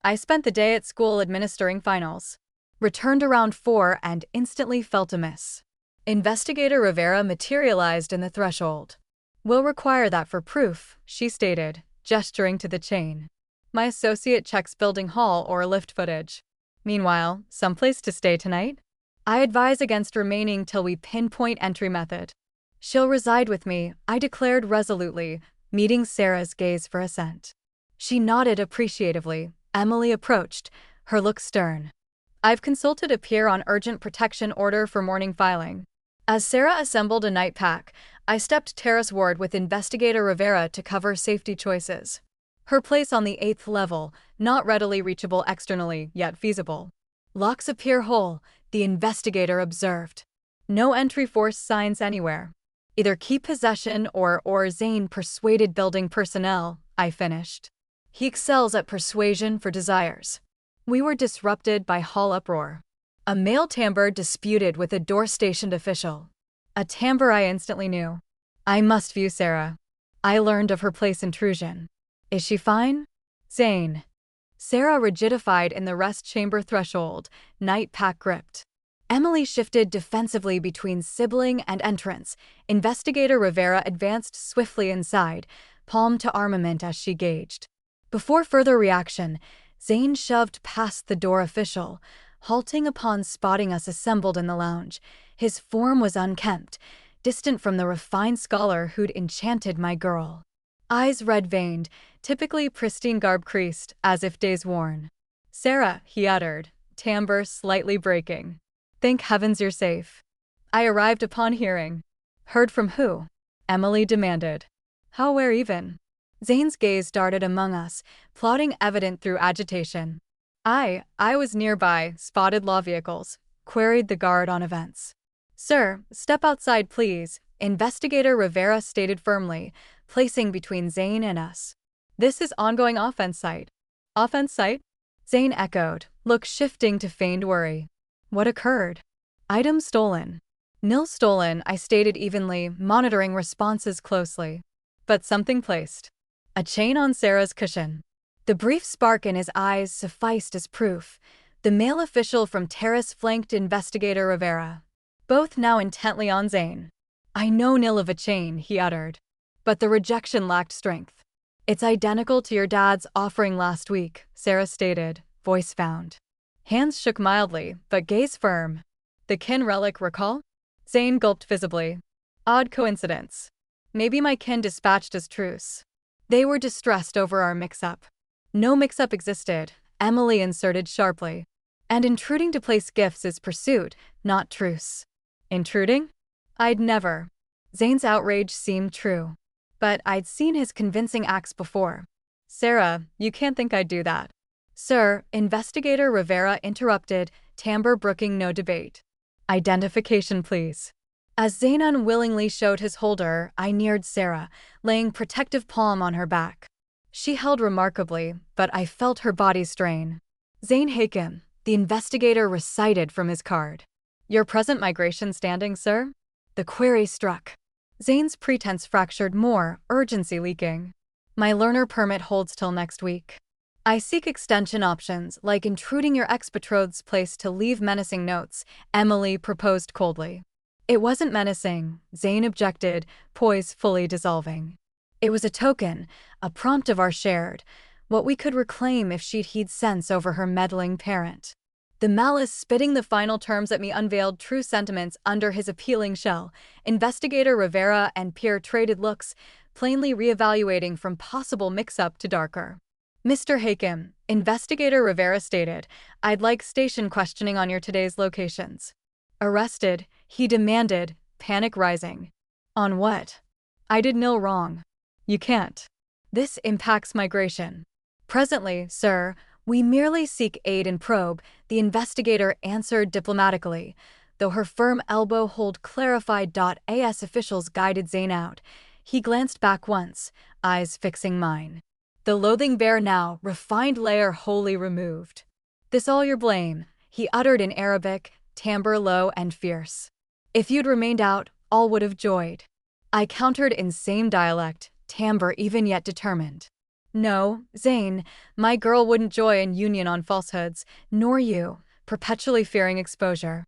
"I spent the day at school administering finals. Returned around 4 and instantly felt amiss." Investigator Rivera materialized in the threshold. "We'll require that for proof," she stated, gesturing to the chain. "My associate checks building hall or lift footage. Meanwhile, someplace to stay tonight? I advise against remaining till we pinpoint entry method." "She'll reside with me," I declared resolutely, meeting Sarah's gaze for assent. She nodded appreciatively. Emily approached, her look stern. "I've consulted a peer on urgent protection order for morning filing." As Sarah assembled a night pack, I stepped terrace ward with Investigator Rivera to cover safety choices. Her place on the 8th level, not readily reachable externally, yet feasible. "Locks appear whole," the investigator observed. "No entry force signs anywhere. Either keep possession or Zane persuaded building personnel," I finished. "He excels at persuasion for desires." We were disrupted by hall uproar. A male timbre disputed with a door-stationed official. A timbre I instantly knew. "I must view Sarah." I learned of her place intrusion. "Is she fine?" "Zane." Sarah rigidified in the rest chamber threshold, night pack gripped. Emily shifted defensively between sibling and entrance. Investigator Rivera advanced swiftly inside, palm to armament as she gauged. Before further reaction, Zane shoved past the door official, halting upon spotting us assembled in the lounge. His form was unkempt, distant from the refined scholar who'd enchanted my girl. Eyes red-veined, typically pristine garb creased, as if days worn. "Sarah," he uttered, timbre slightly breaking. "Thank heavens you're safe." I arrived upon hearing. "Heard from who?" Emily demanded. "How, where even?" Zane's gaze darted among us, plotting evident through agitation. I was nearby, spotted law vehicles," queried the guard on events. "Sir, step outside please," Investigator Rivera stated firmly, placing between Zane and us. "This is ongoing offense site." "Offense site?" Zane echoed, look shifting to feigned worry. "What occurred?" "Item stolen." "Nil stolen," I stated evenly, monitoring responses closely. "But something placed." "A chain on Sarah's cushion." The brief spark in his eyes sufficed as proof. The male official from Terrace flanked Investigator Rivera, both now intently on Zane. "I know nil of a chain," he uttered. But the rejection lacked strength. "It's identical to your dad's offering last week," Sarah stated, voice found. Hands shook mildly, but gaze firm. The kin relic recall? Zane gulped visibly. Odd coincidence. Maybe my kin dispatched as truce. They were distressed over our mix-up. No mix-up existed, Emily inserted sharply. And intruding to place gifts is pursuit, not truce. Intruding? I'd never. Zane's outrage seemed true. But I'd seen his convincing acts before. Sarah, you can't think I'd do that. Sir, Investigator Rivera interrupted, timbre brooking no debate. Identification, please. As Zane unwillingly showed his holder, I neared Sarah, laying protective palm on her back. She held remarkably, but I felt her body strain. Zane Hakim, the investigator recited from his card. Your present migration standing, sir? The query struck. Zane's pretense fractured more, urgency leaking. My learner permit holds till next week. I seek extension options, like intruding your ex-betrothed's place to leave menacing notes, Emily proposed coldly. It wasn't menacing, Zane objected, poise fully dissolving. It was a token, a prompt of our shared, what we could reclaim if she'd heed sense over her meddling parent. The malice spitting the final terms at me unveiled true sentiments under his appealing shell. Investigator Rivera and peer traded looks, plainly reevaluating from possible mix-up to darker. Mr. Hakim, Investigator Rivera stated, I'd like station questioning on your today's locations. Arrested, he demanded, panic rising. On what? I did no wrong. You can't. This impacts migration. Presently, sir, we merely seek aid and probe, the investigator answered diplomatically, though her firm elbow hold clarified. As officials guided Zane out. He glanced back once, eyes fixing mine. The loathing bare now, refined layer wholly removed. This all your blame, he uttered in Arabic, timbre low and fierce. If you'd remained out, all would have joyed. I countered in same dialect, timbre even yet determined. No, Zane, my girl wouldn't joy in union on falsehoods, nor you, perpetually fearing exposure.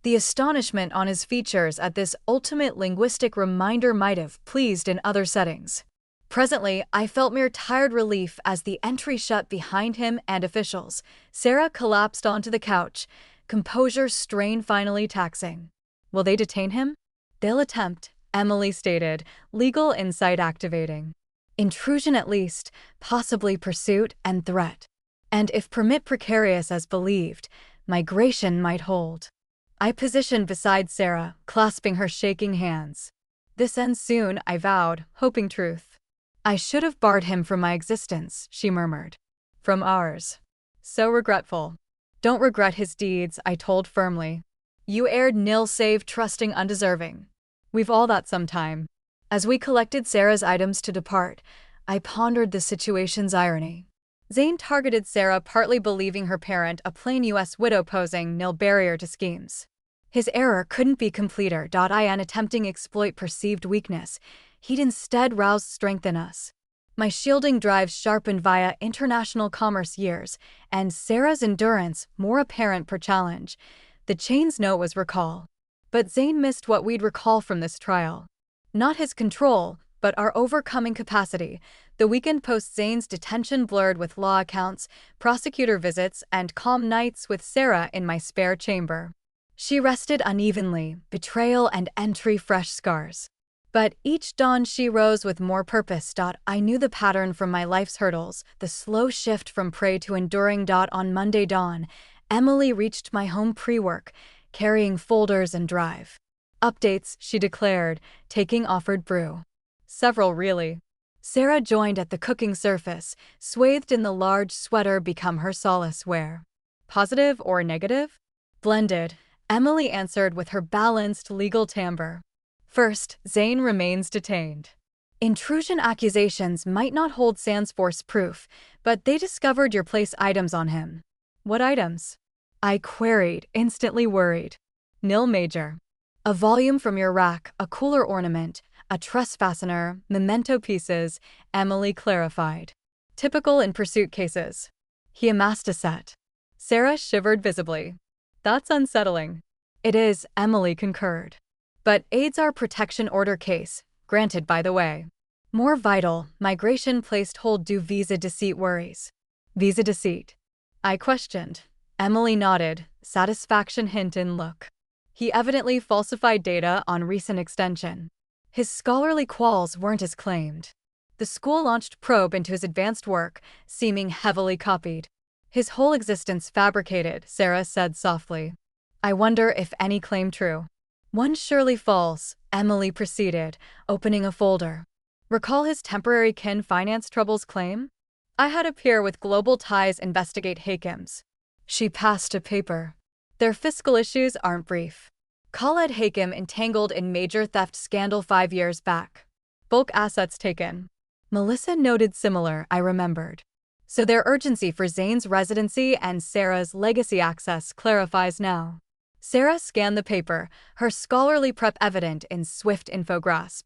The astonishment on his features at this ultimate linguistic reminder might have pleased in other settings. Presently, I felt mere tired relief as the entry shut behind him and officials. Sarah collapsed onto the couch, composure strain finally taxing. Will they detain him? They'll attempt, Emily stated, legal insight activating. Intrusion at least, possibly pursuit and threat. And if permit precarious as believed, migration might hold. I positioned beside Sarah, clasping her shaking hands. This ends soon, I vowed, hoping truth. I should have barred him from my existence, she murmured. From ours. So regretful. Don't regret his deeds, I told firmly. You erred nil save trusting undeserving. We've all that sometime. As we collected Sarah's items to depart, I pondered the situation's irony. Zane targeted Sarah partly believing her parent a plain U.S. widow posing nil barrier to schemes. His error couldn't be completer. In attempting exploit perceived weakness, he'd instead roused strength in us. My shielding drive sharpened via international commerce years, and Sarah's endurance more apparent per challenge. The chain's note was recall. But Zane missed what we'd recall from this trial. Not his control, but our overcoming capacity. The weekend post Zane's detention blurred with law accounts, prosecutor visits, and calm nights with Sarah in my spare chamber. She rested unevenly, betrayal and entry fresh scars. But each dawn she rose with more purpose. I knew the pattern from my life's hurdles, the slow shift from prey to enduring. On Monday dawn, Emily reached my home pre-work, carrying folders and drive. Updates, she declared, taking offered brew. Several, really. Sarah joined at the cooking surface, swathed in the large sweater become her solace wear. Positive or negative? Blended, Emily answered with her balanced legal timbre. First, Zane remains detained. Intrusion accusations might not hold sans force proof, but they discovered your place items on him. What items? I queried, instantly worried. Nil major. A volume from your rack, a cooler ornament, a truss fastener, memento pieces, Emily clarified. Typical in pursuit cases. He amassed a set. Sarah shivered visibly. That's unsettling. It is, Emily concurred. But aids our protection order case, granted by the way. More vital, migration placed hold due visa deceit worries. Visa deceit? I questioned. Emily nodded, satisfaction hint in look. He evidently falsified data on recent extension. His scholarly quals weren't as claimed. The school launched probe into his advanced work, seeming heavily copied. His whole existence fabricated, Sarah said softly. I wonder if any claim true. One surely false, Emily proceeded, opening a folder. Recall his temporary kin finance troubles claim? I had a peer with global ties investigate Hakim's. She passed a paper. Their fiscal issues aren't brief. Khaled Hakim entangled in major theft scandal 5 years back. Bulk assets taken. Melissa noted similar, I remembered. So their urgency for Zane's residency and Sarah's legacy access clarifies now. Sarah scanned the paper, her scholarly prep evident in swift infograsp.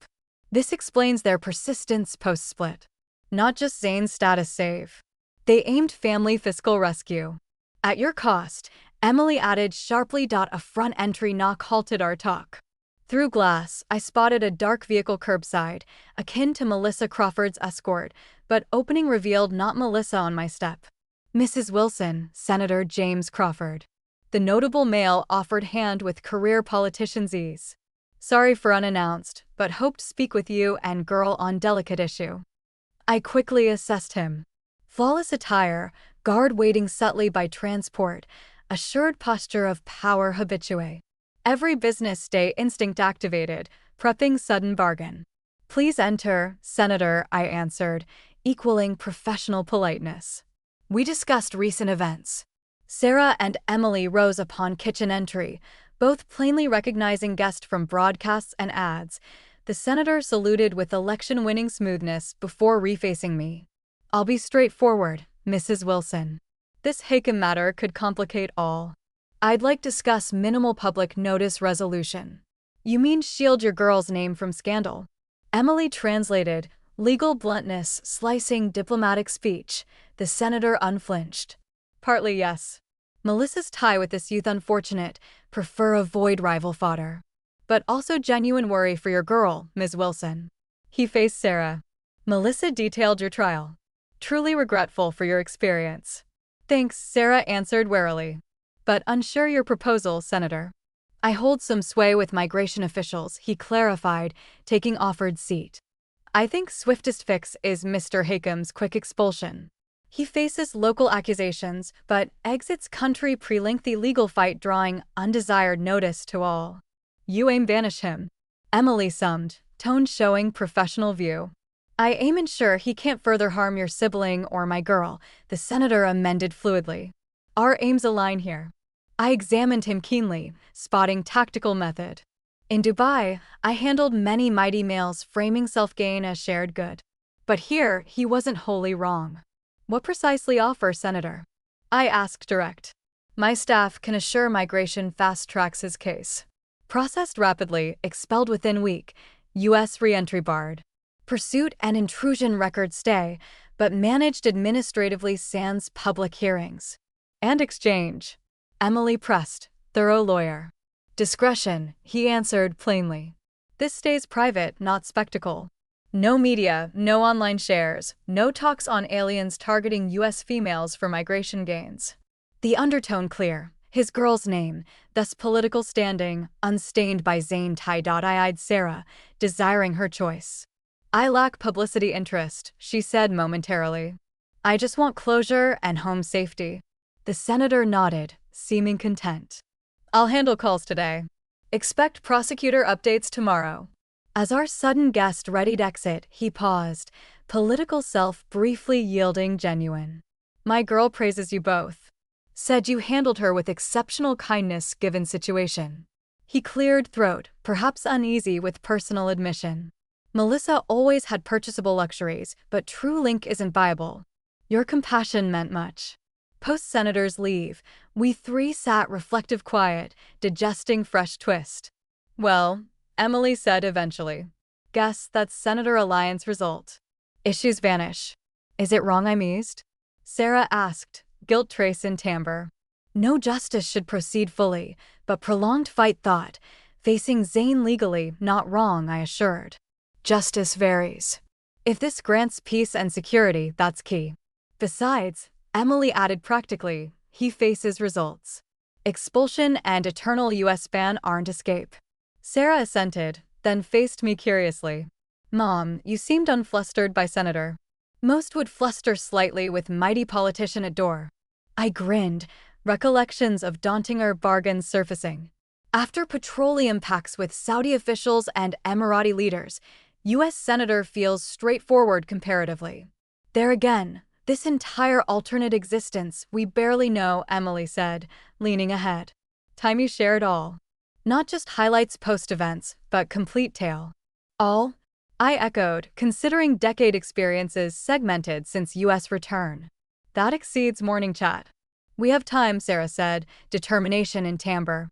This explains their persistence post-split. Not just Zane's status save. They aimed family fiscal rescue. At your cost, Emily added sharply. A front entry knock halted our talk. Through glass, I spotted a dark vehicle curbside, akin to Melissa Crawford's escort, but opening revealed not Melissa on my step. Mrs. Wilson, Senator James Crawford. The notable male offered hand with career politician's ease. Sorry for unannounced, but hoped speak with you and girl on delicate issue. I quickly assessed him. Flawless attire, guard waiting subtly by transport, assured posture of power habitué. Every business day instinct activated, prepping sudden bargain. Please enter, Senator, I answered, equaling professional politeness. We discussed recent events. Sarah and Emily rose upon kitchen entry, both plainly recognizing guest from broadcasts and ads. The senator saluted with election-winning smoothness before refacing me. I'll be straightforward, Mrs. Wilson. This Hakim matter could complicate all. I'd like to discuss minimal public notice resolution. You mean shield your girl's name from scandal? Emily translated, legal bluntness slicing diplomatic speech. The senator unflinched. Partly yes. Melissa's tie with this youth unfortunate, prefer avoid rival fodder. But also genuine worry for your girl, Ms. Wilson. He faced Sarah. Melissa detailed your trial. Truly regretful for your experience. Thanks, Sarah answered warily. But unsure your proposal, Senator. I hold some sway with migration officials, he clarified, taking offered seat. I think swiftest fix is Mr. Hakim's quick expulsion. He faces local accusations, but exits country pre-lengthy legal fight drawing undesired notice to all. You aim banish him. Emily summed, tone showing professional view. I aim ensure he can't further harm your sibling or my girl, the senator amended fluidly. Our aims align here. I examined him keenly, spotting tactical method. In Dubai, I handled many mighty males framing self-gain as shared good. But here, he wasn't wholly wrong. What precisely offer, Senator? I asked direct. My staff can assure migration fast-tracks his case. Processed rapidly, expelled within week, U.S. re-entry barred. Pursuit and intrusion record stay, but managed administratively sans public hearings. And exchange. Emily pressed, thorough lawyer. Discretion, he answered plainly. This stays private, not spectacle. No media, no online shares, no talks on aliens targeting U.S. females for migration gains. The undertone clear, his girl's name, thus political standing, unstained by Zane tie. I eyed Sarah, desiring her choice. I lack publicity interest, she said momentarily. I just want closure and home safety. The senator nodded, seeming content. I'll handle calls today. Expect prosecutor updates tomorrow. As our sudden guest readied exit, he paused, political self briefly yielding genuine. My girl praises you both. Said you handled her with exceptional kindness given situation. He cleared throat, perhaps uneasy with personal admission. Melissa always had purchasable luxuries, but true link isn't viable. Your compassion meant much. Post-senator's leave, we three sat reflective quiet, digesting fresh twist. Well, Emily said eventually. Guess that's Senator Alliance result. Issues vanish. Is it wrong I'm eased? Sarah asked, guilt trace in timbre. No justice should proceed fully, but prolonged fight thought. Facing Zane legally, not wrong, I assured. Justice varies. If this grants peace and security, that's key. Besides, Emily added practically, he faces results. Expulsion and eternal US ban aren't escape. Sarah assented, then faced me curiously. Mom, you seemed unflustered by Senator. Most would fluster slightly with mighty politician at door. I grinned, recollections of dauntinger bargains surfacing. After petroleum pacts with Saudi officials and Emirati leaders, U.S. Senator feels straightforward comparatively. There again, this entire alternate existence we barely know, Emily said, leaning ahead. Time you share it all. Not just highlights post-events, but complete tale. All? I echoed, considering decade experiences segmented since U.S. return. That exceeds morning chat. We have time, Sarah said, determination in timbre.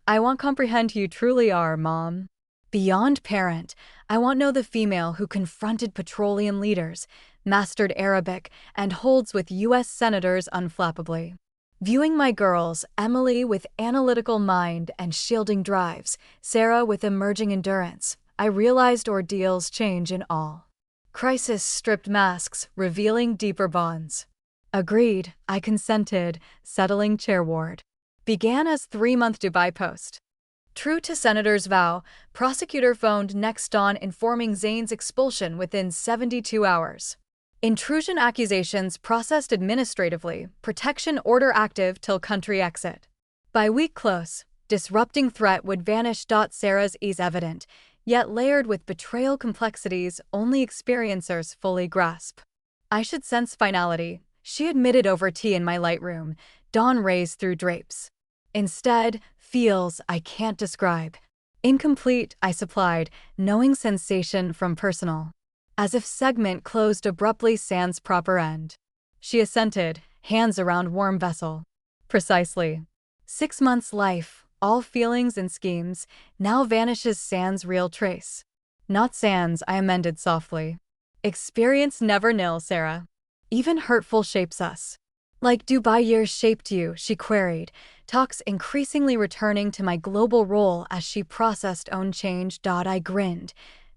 I want comprehend who you truly are, Mom. Beyond parent, I want know the female who confronted petroleum leaders, mastered Arabic, and holds with U.S. senators unflappably. Viewing my girls, Emily with analytical mind and shielding drives, Sarah with emerging endurance, I realized ordeals change in all. Crisis stripped masks, revealing deeper bonds. Agreed, I consented, settling chairward. Began as 3-month Dubai post. True to Senator's vow, prosecutor phoned next dawn informing Zayn's expulsion within 72 hours. Intrusion accusations processed administratively, protection order active till country exit. By week close, disrupting threat would vanish. Sarah's ease evident, yet layered with betrayal complexities only experiencers fully grasp. I should sense finality, she admitted over tea in my lightroom, dawn rays through drapes. Instead, feels I can't describe. Incomplete, I supplied, knowing sensation from personal. As if segment closed abruptly sans proper end. She assented, hands around warm vessel. Precisely. 6 months life, all feelings and schemes, now vanishes sans real trace. Not sans, I amended softly. Experience never nil, Sarah. Even hurtful shapes us. Like Dubai years shaped you, she queried, talks increasingly returning to my global role as she processed own change. I grinned,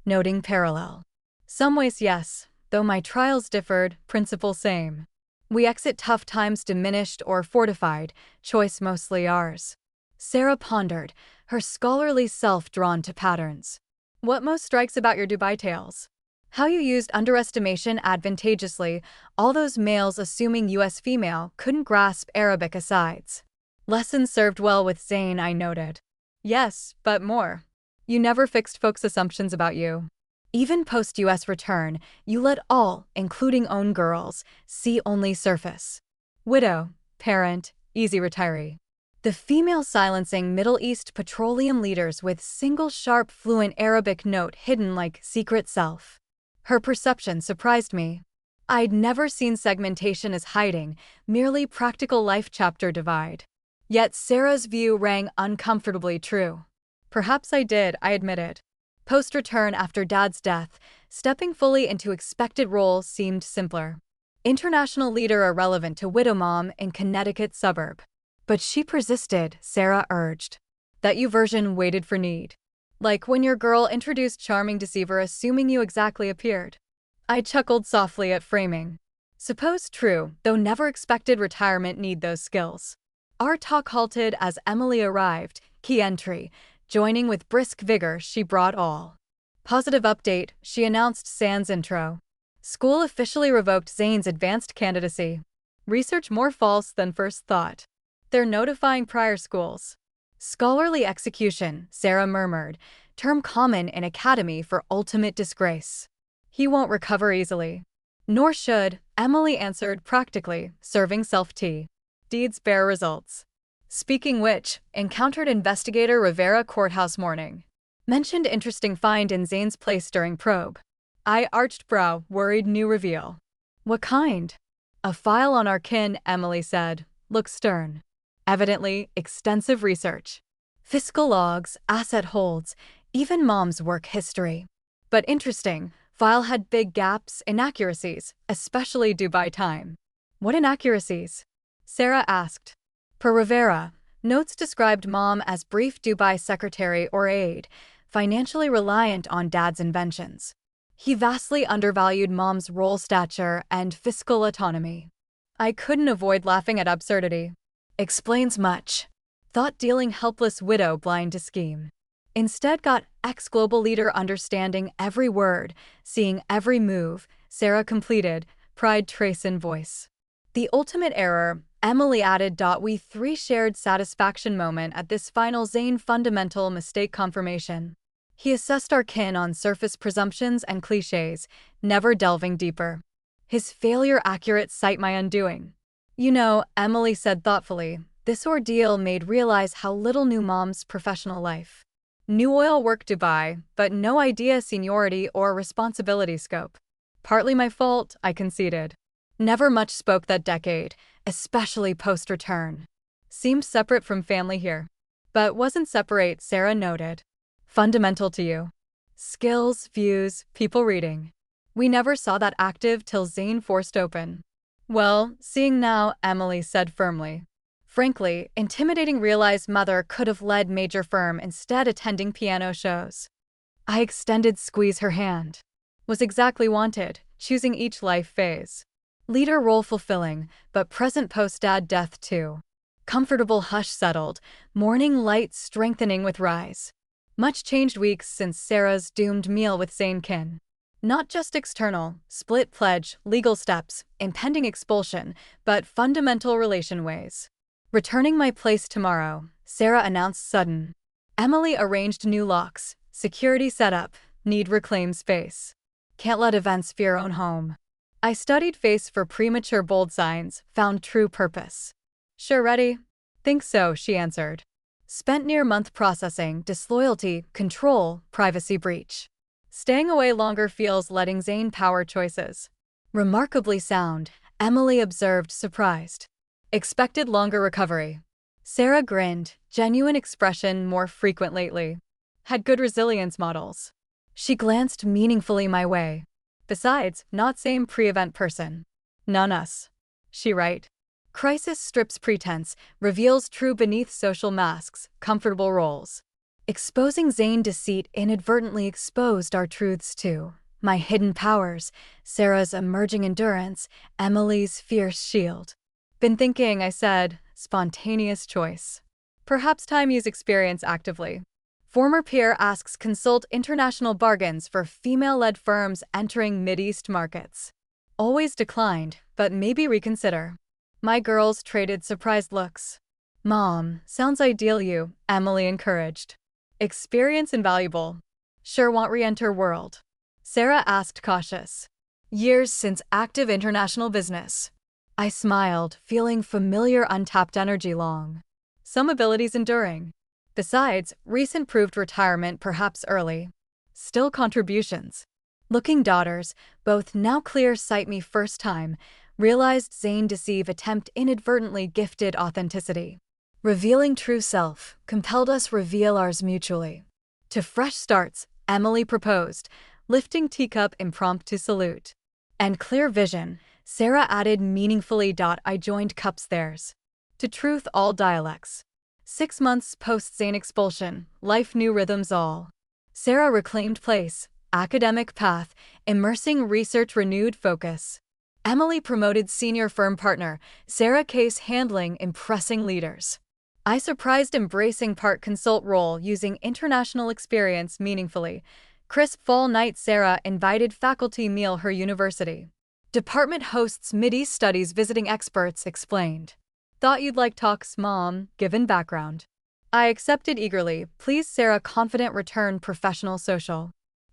noting parallel. Some ways yes, though my trials differed, principle same. We exit tough times diminished or fortified, choice mostly ours. Sarah pondered, her scholarly self drawn to patterns. What most strikes about your Dubai tales? How you used underestimation advantageously, all those males assuming U.S. female couldn't grasp Arabic asides. Lessons served well with Zayn, I noted. Yes, but more. You never fixed folks' assumptions about you. Even post-U.S. return, you let all, including own girls, see only surface. Widow, parent, easy retiree. The female silencing Middle East petroleum leaders with single sharp fluent Arabic note hidden like secret self. Her perception surprised me. I'd never seen segmentation as hiding, merely practical life chapter divide. Yet Sarah's view rang uncomfortably true. Perhaps I did, I admitted. Post-return after Dad's death, stepping fully into expected roles seemed simpler. International leader irrelevant to widow mom in Connecticut suburb. But she persisted, Sarah urged. That you version waited for need. Like when your girl introduced charming deceiver assuming you exactly appeared. I chuckled softly at framing. Suppose true, though never expected retirement need those skills. Our talk halted as Emily arrived, key entry, joining with brisk vigor she brought all. Positive update, she announced sans intro. School officially revoked Zayn's advanced candidacy. Research more false than first thought. They're notifying prior schools. Scholarly execution, Sarah murmured, term common in academy for ultimate disgrace. He won't recover easily. Nor should, Emily answered practically, serving self-tea. Deeds bear results. Speaking which, encountered investigator Rivera courthouse morning. Mentioned interesting find in Zayn's place during probe. I arched brow, worried new reveal. What kind? A file on our kin, Emily said, look stern. Evidently, extensive research. Fiscal logs, asset holds, even mom's work history. But interesting, file had big gaps, inaccuracies, especially Dubai time. What inaccuracies? Sarah asked. Per Rivera, notes described mom as brief Dubai secretary or aide, financially reliant on dad's inventions. He vastly undervalued mom's role stature and fiscal autonomy. I couldn't avoid laughing at absurdity. Explains much. Thought dealing helpless widow blind to scheme. Instead got ex-global leader understanding every word, seeing every move, Sarah completed, pride trace in voice. The ultimate error, Emily added. We three shared satisfaction moment at this final Zane fundamental mistake confirmation. He assessed our kin on surface presumptions and cliches, never delving deeper. His failure accurate cite my undoing. You know, Emily said thoughtfully, this ordeal made realize how little knew mom's professional life. New oil work Dubai, but no idea seniority or responsibility scope. Partly my fault, I conceded. Never much spoke that decade, especially post-return. Seemed separate from family here. But wasn't separate, Sarah noted. Fundamental to you. Skills, views, people reading. We never saw that active till Zane forced open. Well, seeing now, Emily said firmly. Frankly, intimidating realized mother could have led major firm instead attending piano shows. I extended squeeze her hand. Was exactly wanted, choosing each life phase. Leader role fulfilling, but present post-dad death too. Comfortable hush settled, morning light strengthening with rise. Much changed weeks since Sarah's doomed meal with Zane kin. Not just external, split pledge, legal steps, impending expulsion, but fundamental relation ways. Returning my place tomorrow, Sarah announced sudden. Emily arranged new locks, security setup, need reclaim space. Can't let events fear own home. I studied face for premature bold signs, found true purpose. Sure ready? Think so, she answered. Spent near month processing, disloyalty, control, privacy breach. Staying away longer feels letting Zane power choices. Remarkably sound, Emily observed surprised. Expected longer recovery. Sarah grinned, genuine expression more frequent lately. Had good resilience models. She glanced meaningfully my way. Besides, not same pre-event person. None us. She right. Crisis strips pretense, reveals true beneath social masks, comfortable roles. Exposing Zane deceit inadvertently exposed our truths too. My hidden powers, Sarah's emerging endurance, Emily's fierce shield. Been thinking, I said, spontaneous choice. Perhaps time use experience actively. Former peer asks consult international bargains for female-led firms entering Mideast markets. Always declined, but maybe reconsider. My girls traded surprised looks. Mom, sounds ideal you, Emily encouraged. Experience invaluable. Sure want re-enter world. Sarah asked cautious. Years since active international business. I smiled, feeling familiar untapped energy long. Some abilities enduring. Besides, recent proved retirement perhaps early. Still contributions. Looking daughters, both now clear sight me first time, realized Zane deceive attempt inadvertently gifted authenticity. Revealing true self, compelled us reveal ours mutually. To fresh starts, Emily proposed, lifting teacup impromptu salute. And clear vision, Sarah added meaningfully. I joined cups theirs. To truth all dialects. 6 months post-Zane expulsion, life new rhythms all. Sarah reclaimed place, academic path, immersing research renewed focus. Emily promoted senior firm partner, Sarah case handling impressing leaders. I surprised embracing part consult role using international experience meaningfully. Crisp fall night Sarah invited faculty meal her university. Department hosts Mideast studies visiting experts explained. Thought you'd like talks, Mom, given background. I accepted eagerly, please Sarah confident return professional social.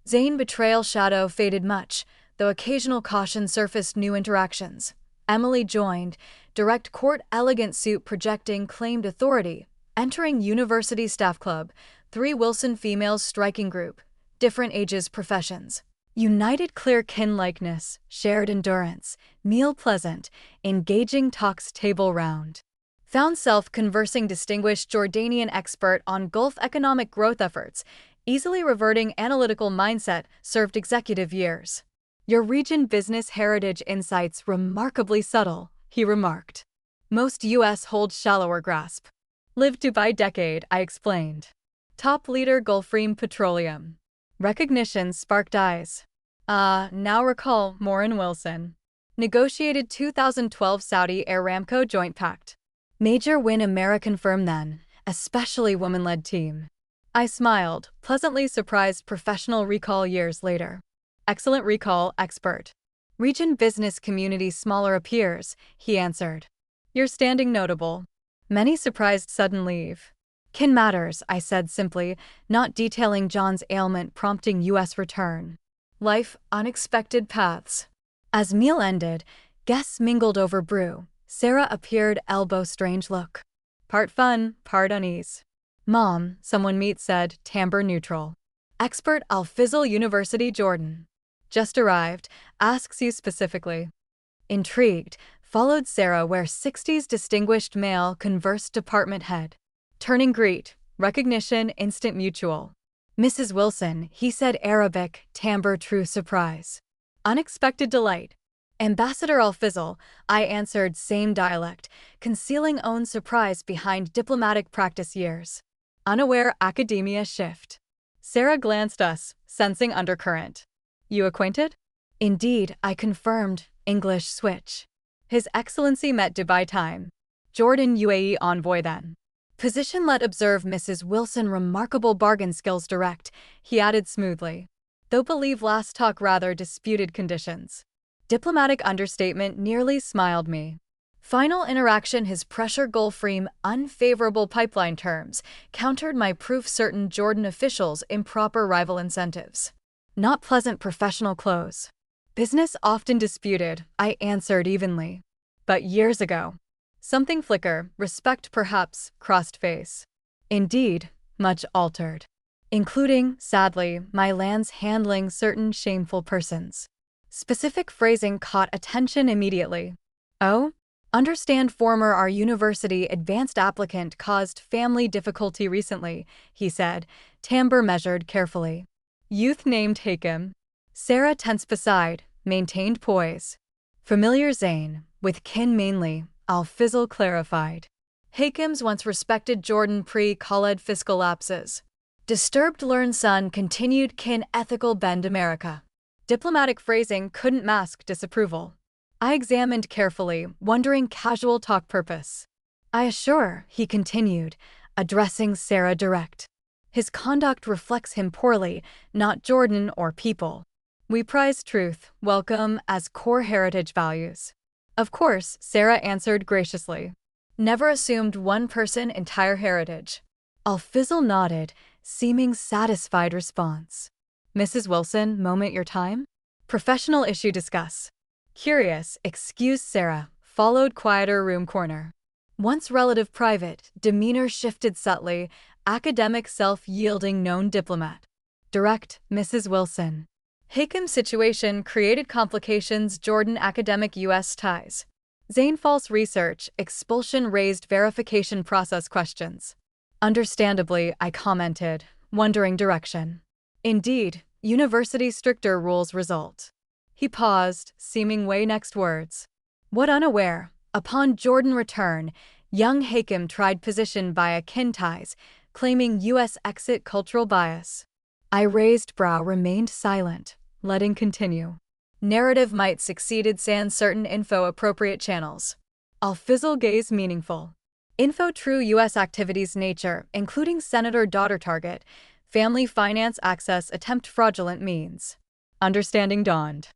Zane betrayal shadow faded much, though occasional caution surfaced new interactions. Emily joined, direct court elegant suit projecting claimed authority, entering university staff club, 3 Wilson females striking group, different ages professions. United clear kin likeness, shared endurance, meal pleasant, engaging talks table round. Found self conversing distinguished Jordanian expert on Gulf economic growth efforts, easily reverting analytical mindset served executive years. Your region business heritage insights remarkably subtle, he remarked. Most U.S. hold shallower grasp. Lived Dubai decade, I explained. Top leader Gulfstream Petroleum. Recognition sparked eyes. Now recall Morin Wilson. Negotiated 2012 Saudi Aramco joint pact. Major win American firm then, especially woman-led team. I smiled, pleasantly surprised professional recall years later. Excellent recall, expert. Region business community smaller appears, he answered. You're standing notable. Many surprised sudden leave. Kin matters, I said simply, not detailing John's ailment prompting U.S. return. Life, unexpected paths. As meal ended, guests mingled over brew. Sarah appeared, elbow strange look. Part fun, part unease. Mom, someone meet said, timbre neutral. Expert Al-Fizl University Jordan. Just arrived, asks you specifically. Intrigued, followed Sarah where 60s distinguished male conversed department head. Turning greet, recognition instant mutual. Mrs. Wilson, he said Arabic, timbre true surprise. Unexpected delight. Ambassador Al-Fizl, I answered same dialect, concealing own surprise behind diplomatic practice years. Unaware academia shift. Sarah glanced us, sensing undercurrent. You acquainted? Indeed, I confirmed, English switch. His Excellency met Dubai time. Jordan UAE envoy then. Position let observe Mrs. Wilson remarkable bargain skills direct, he added smoothly. Though believe last talk rather disputed conditions. Diplomatic understatement nearly smiled me. Final interaction his pressure Gulfstream unfavorable pipeline terms countered my proof certain Jordan officials improper rival incentives. Not pleasant professional close. Business often disputed, I answered evenly. But years ago. Something flicker, respect perhaps, crossed face. Indeed, much altered. Including, sadly, my land's handling certain shameful persons. Specific phrasing caught attention immediately. Oh? Understand former our university advanced applicant caused family difficulty recently, he said, timbre measured carefully. Youth named Hakim. Sarah tense beside, maintained poise. Familiar Zayn, with kin mainly, Al-Fizl clarified. Hakim's once respected Jordan pre-Khaled fiscal lapses. Disturbed learned son continued kin ethical bend America. Diplomatic phrasing couldn't mask disapproval. I examined carefully, wondering casual talk purpose. I assure, he continued, addressing Sarah direct. His conduct reflects him poorly, not Jordan or people. We prize truth, welcome, as core heritage values. Of course, Sarah answered graciously. Never assumed one person entire heritage. Al-Fizl nodded, seeming satisfied response. Mrs. Wilson, moment your time? Professional issue discuss. Curious, excuse Sarah, followed quieter room corner. Once relative private, demeanor shifted subtly, academic self-yielding known diplomat. Direct, Mrs. Wilson. Hakim's situation created complications Jordan academic U.S. ties. Zayn false research, expulsion raised verification process questions. Understandably, I commented, wondering direction. Indeed, university stricter rules result. He paused, seeming weigh next words. What unaware, upon Jordan return, young Hakim tried position via kin ties, claiming U.S. exit cultural bias. I raised brow remained silent, letting continue. Narrative might succeeded sans certain info appropriate channels. Al-Fizl gaze meaningful. Info true U.S. activities nature, including senator daughter target, family finance access attempt fraudulent means. Understanding dawned.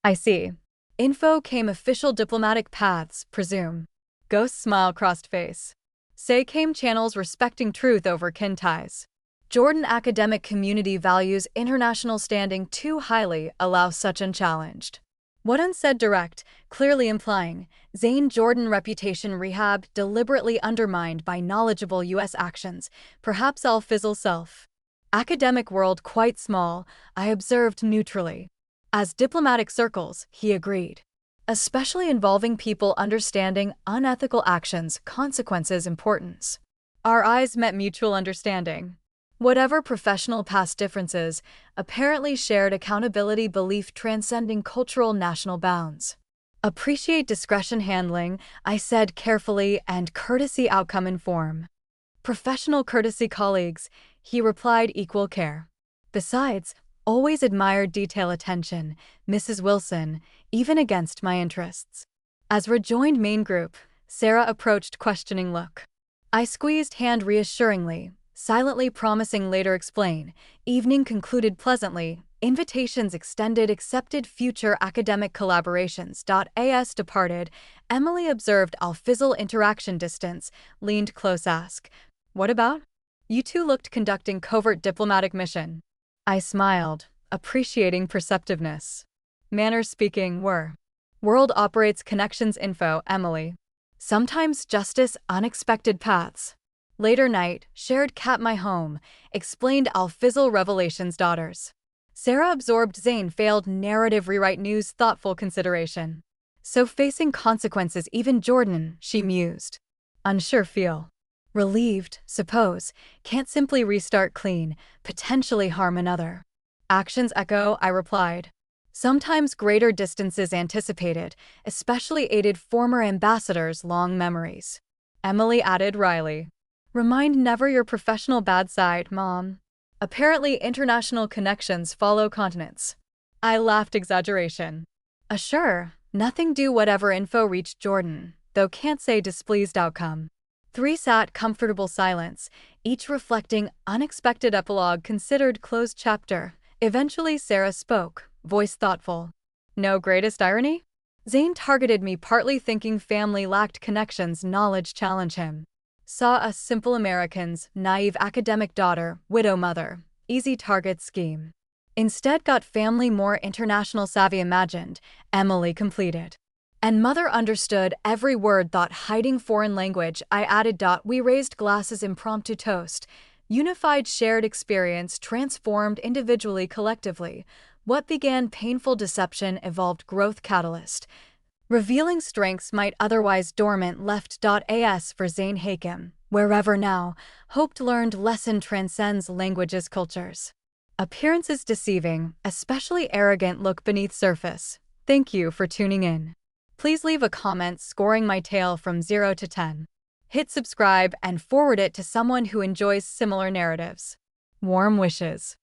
I see. Info came official diplomatic paths, presume. Ghost smile crossed face. Say came channels respecting truth over kin ties. Jordan academic community values international standing too highly allow such unchallenged. What unsaid direct, clearly implying, Zayn Jordan reputation rehab deliberately undermined by knowledgeable U.S. actions, perhaps Al-Fizl self. Academic world quite small, I observed neutrally. As diplomatic circles, he agreed. Especially involving people understanding unethical actions, consequences, importance. Our eyes met mutual understanding. Whatever professional past differences, apparently shared accountability belief transcending cultural national bounds. Appreciate discretion handling, I said carefully, and courtesy outcome inform. Professional courtesy colleagues, he replied equal care. Besides, always admired detail attention, Mrs. Wilson, even against my interests. As rejoined main group, Sarah approached questioning look. I squeezed hand reassuringly, silently promising later explain. Evening concluded pleasantly. Invitations extended, accepted future academic collaborations. As departed, Emily observed I'll fizzle interaction distance, leaned close ask. What about? You two looked conducting covert diplomatic mission. I smiled, appreciating perceptiveness. Manners speaking were. World operates connections info, Emily. Sometimes justice, unexpected paths. Later night, shared cat my home, explained I'll fizzle revelations daughters. Sarah absorbed Zane failed narrative rewrite news thoughtful consideration. So facing consequences even Jordan, she mused. Unsure feel. Relieved, suppose, can't simply restart clean, potentially harm another. Actions echo, I replied. Sometimes greater distances anticipated, especially aided former ambassadors' long memories. Emily added wryly. Remind never your professional bad side, Mom. Apparently international connections follow continents. I laughed exaggeration. Sure, nothing do whatever info reached Jordan, though can't say displeased outcome. Three sat comfortable silence, each reflecting unexpected epilogue considered closed chapter. Eventually Sarah spoke, voice thoughtful. No greatest irony? Zane targeted me partly thinking family lacked connections, knowledge challenge him. Saw us simple Americans, naive academic daughter, widow mother, easy target scheme. Instead got family more international savvy imagined, Emily completed. And mother understood every word thought hiding foreign language, I added. We raised glasses impromptu toast. Unified shared experience transformed individually collectively. What began painful deception evolved growth catalyst. Revealing strengths might otherwise dormant left. As for Zane Hakim, wherever now, hoped learned lesson transcends languages cultures. Appearances deceiving, especially arrogant look beneath surface. Thank you for tuning in. Please leave a comment scoring my tale from 0 to 10. Hit subscribe and forward it to someone who enjoys similar narratives. Warm wishes.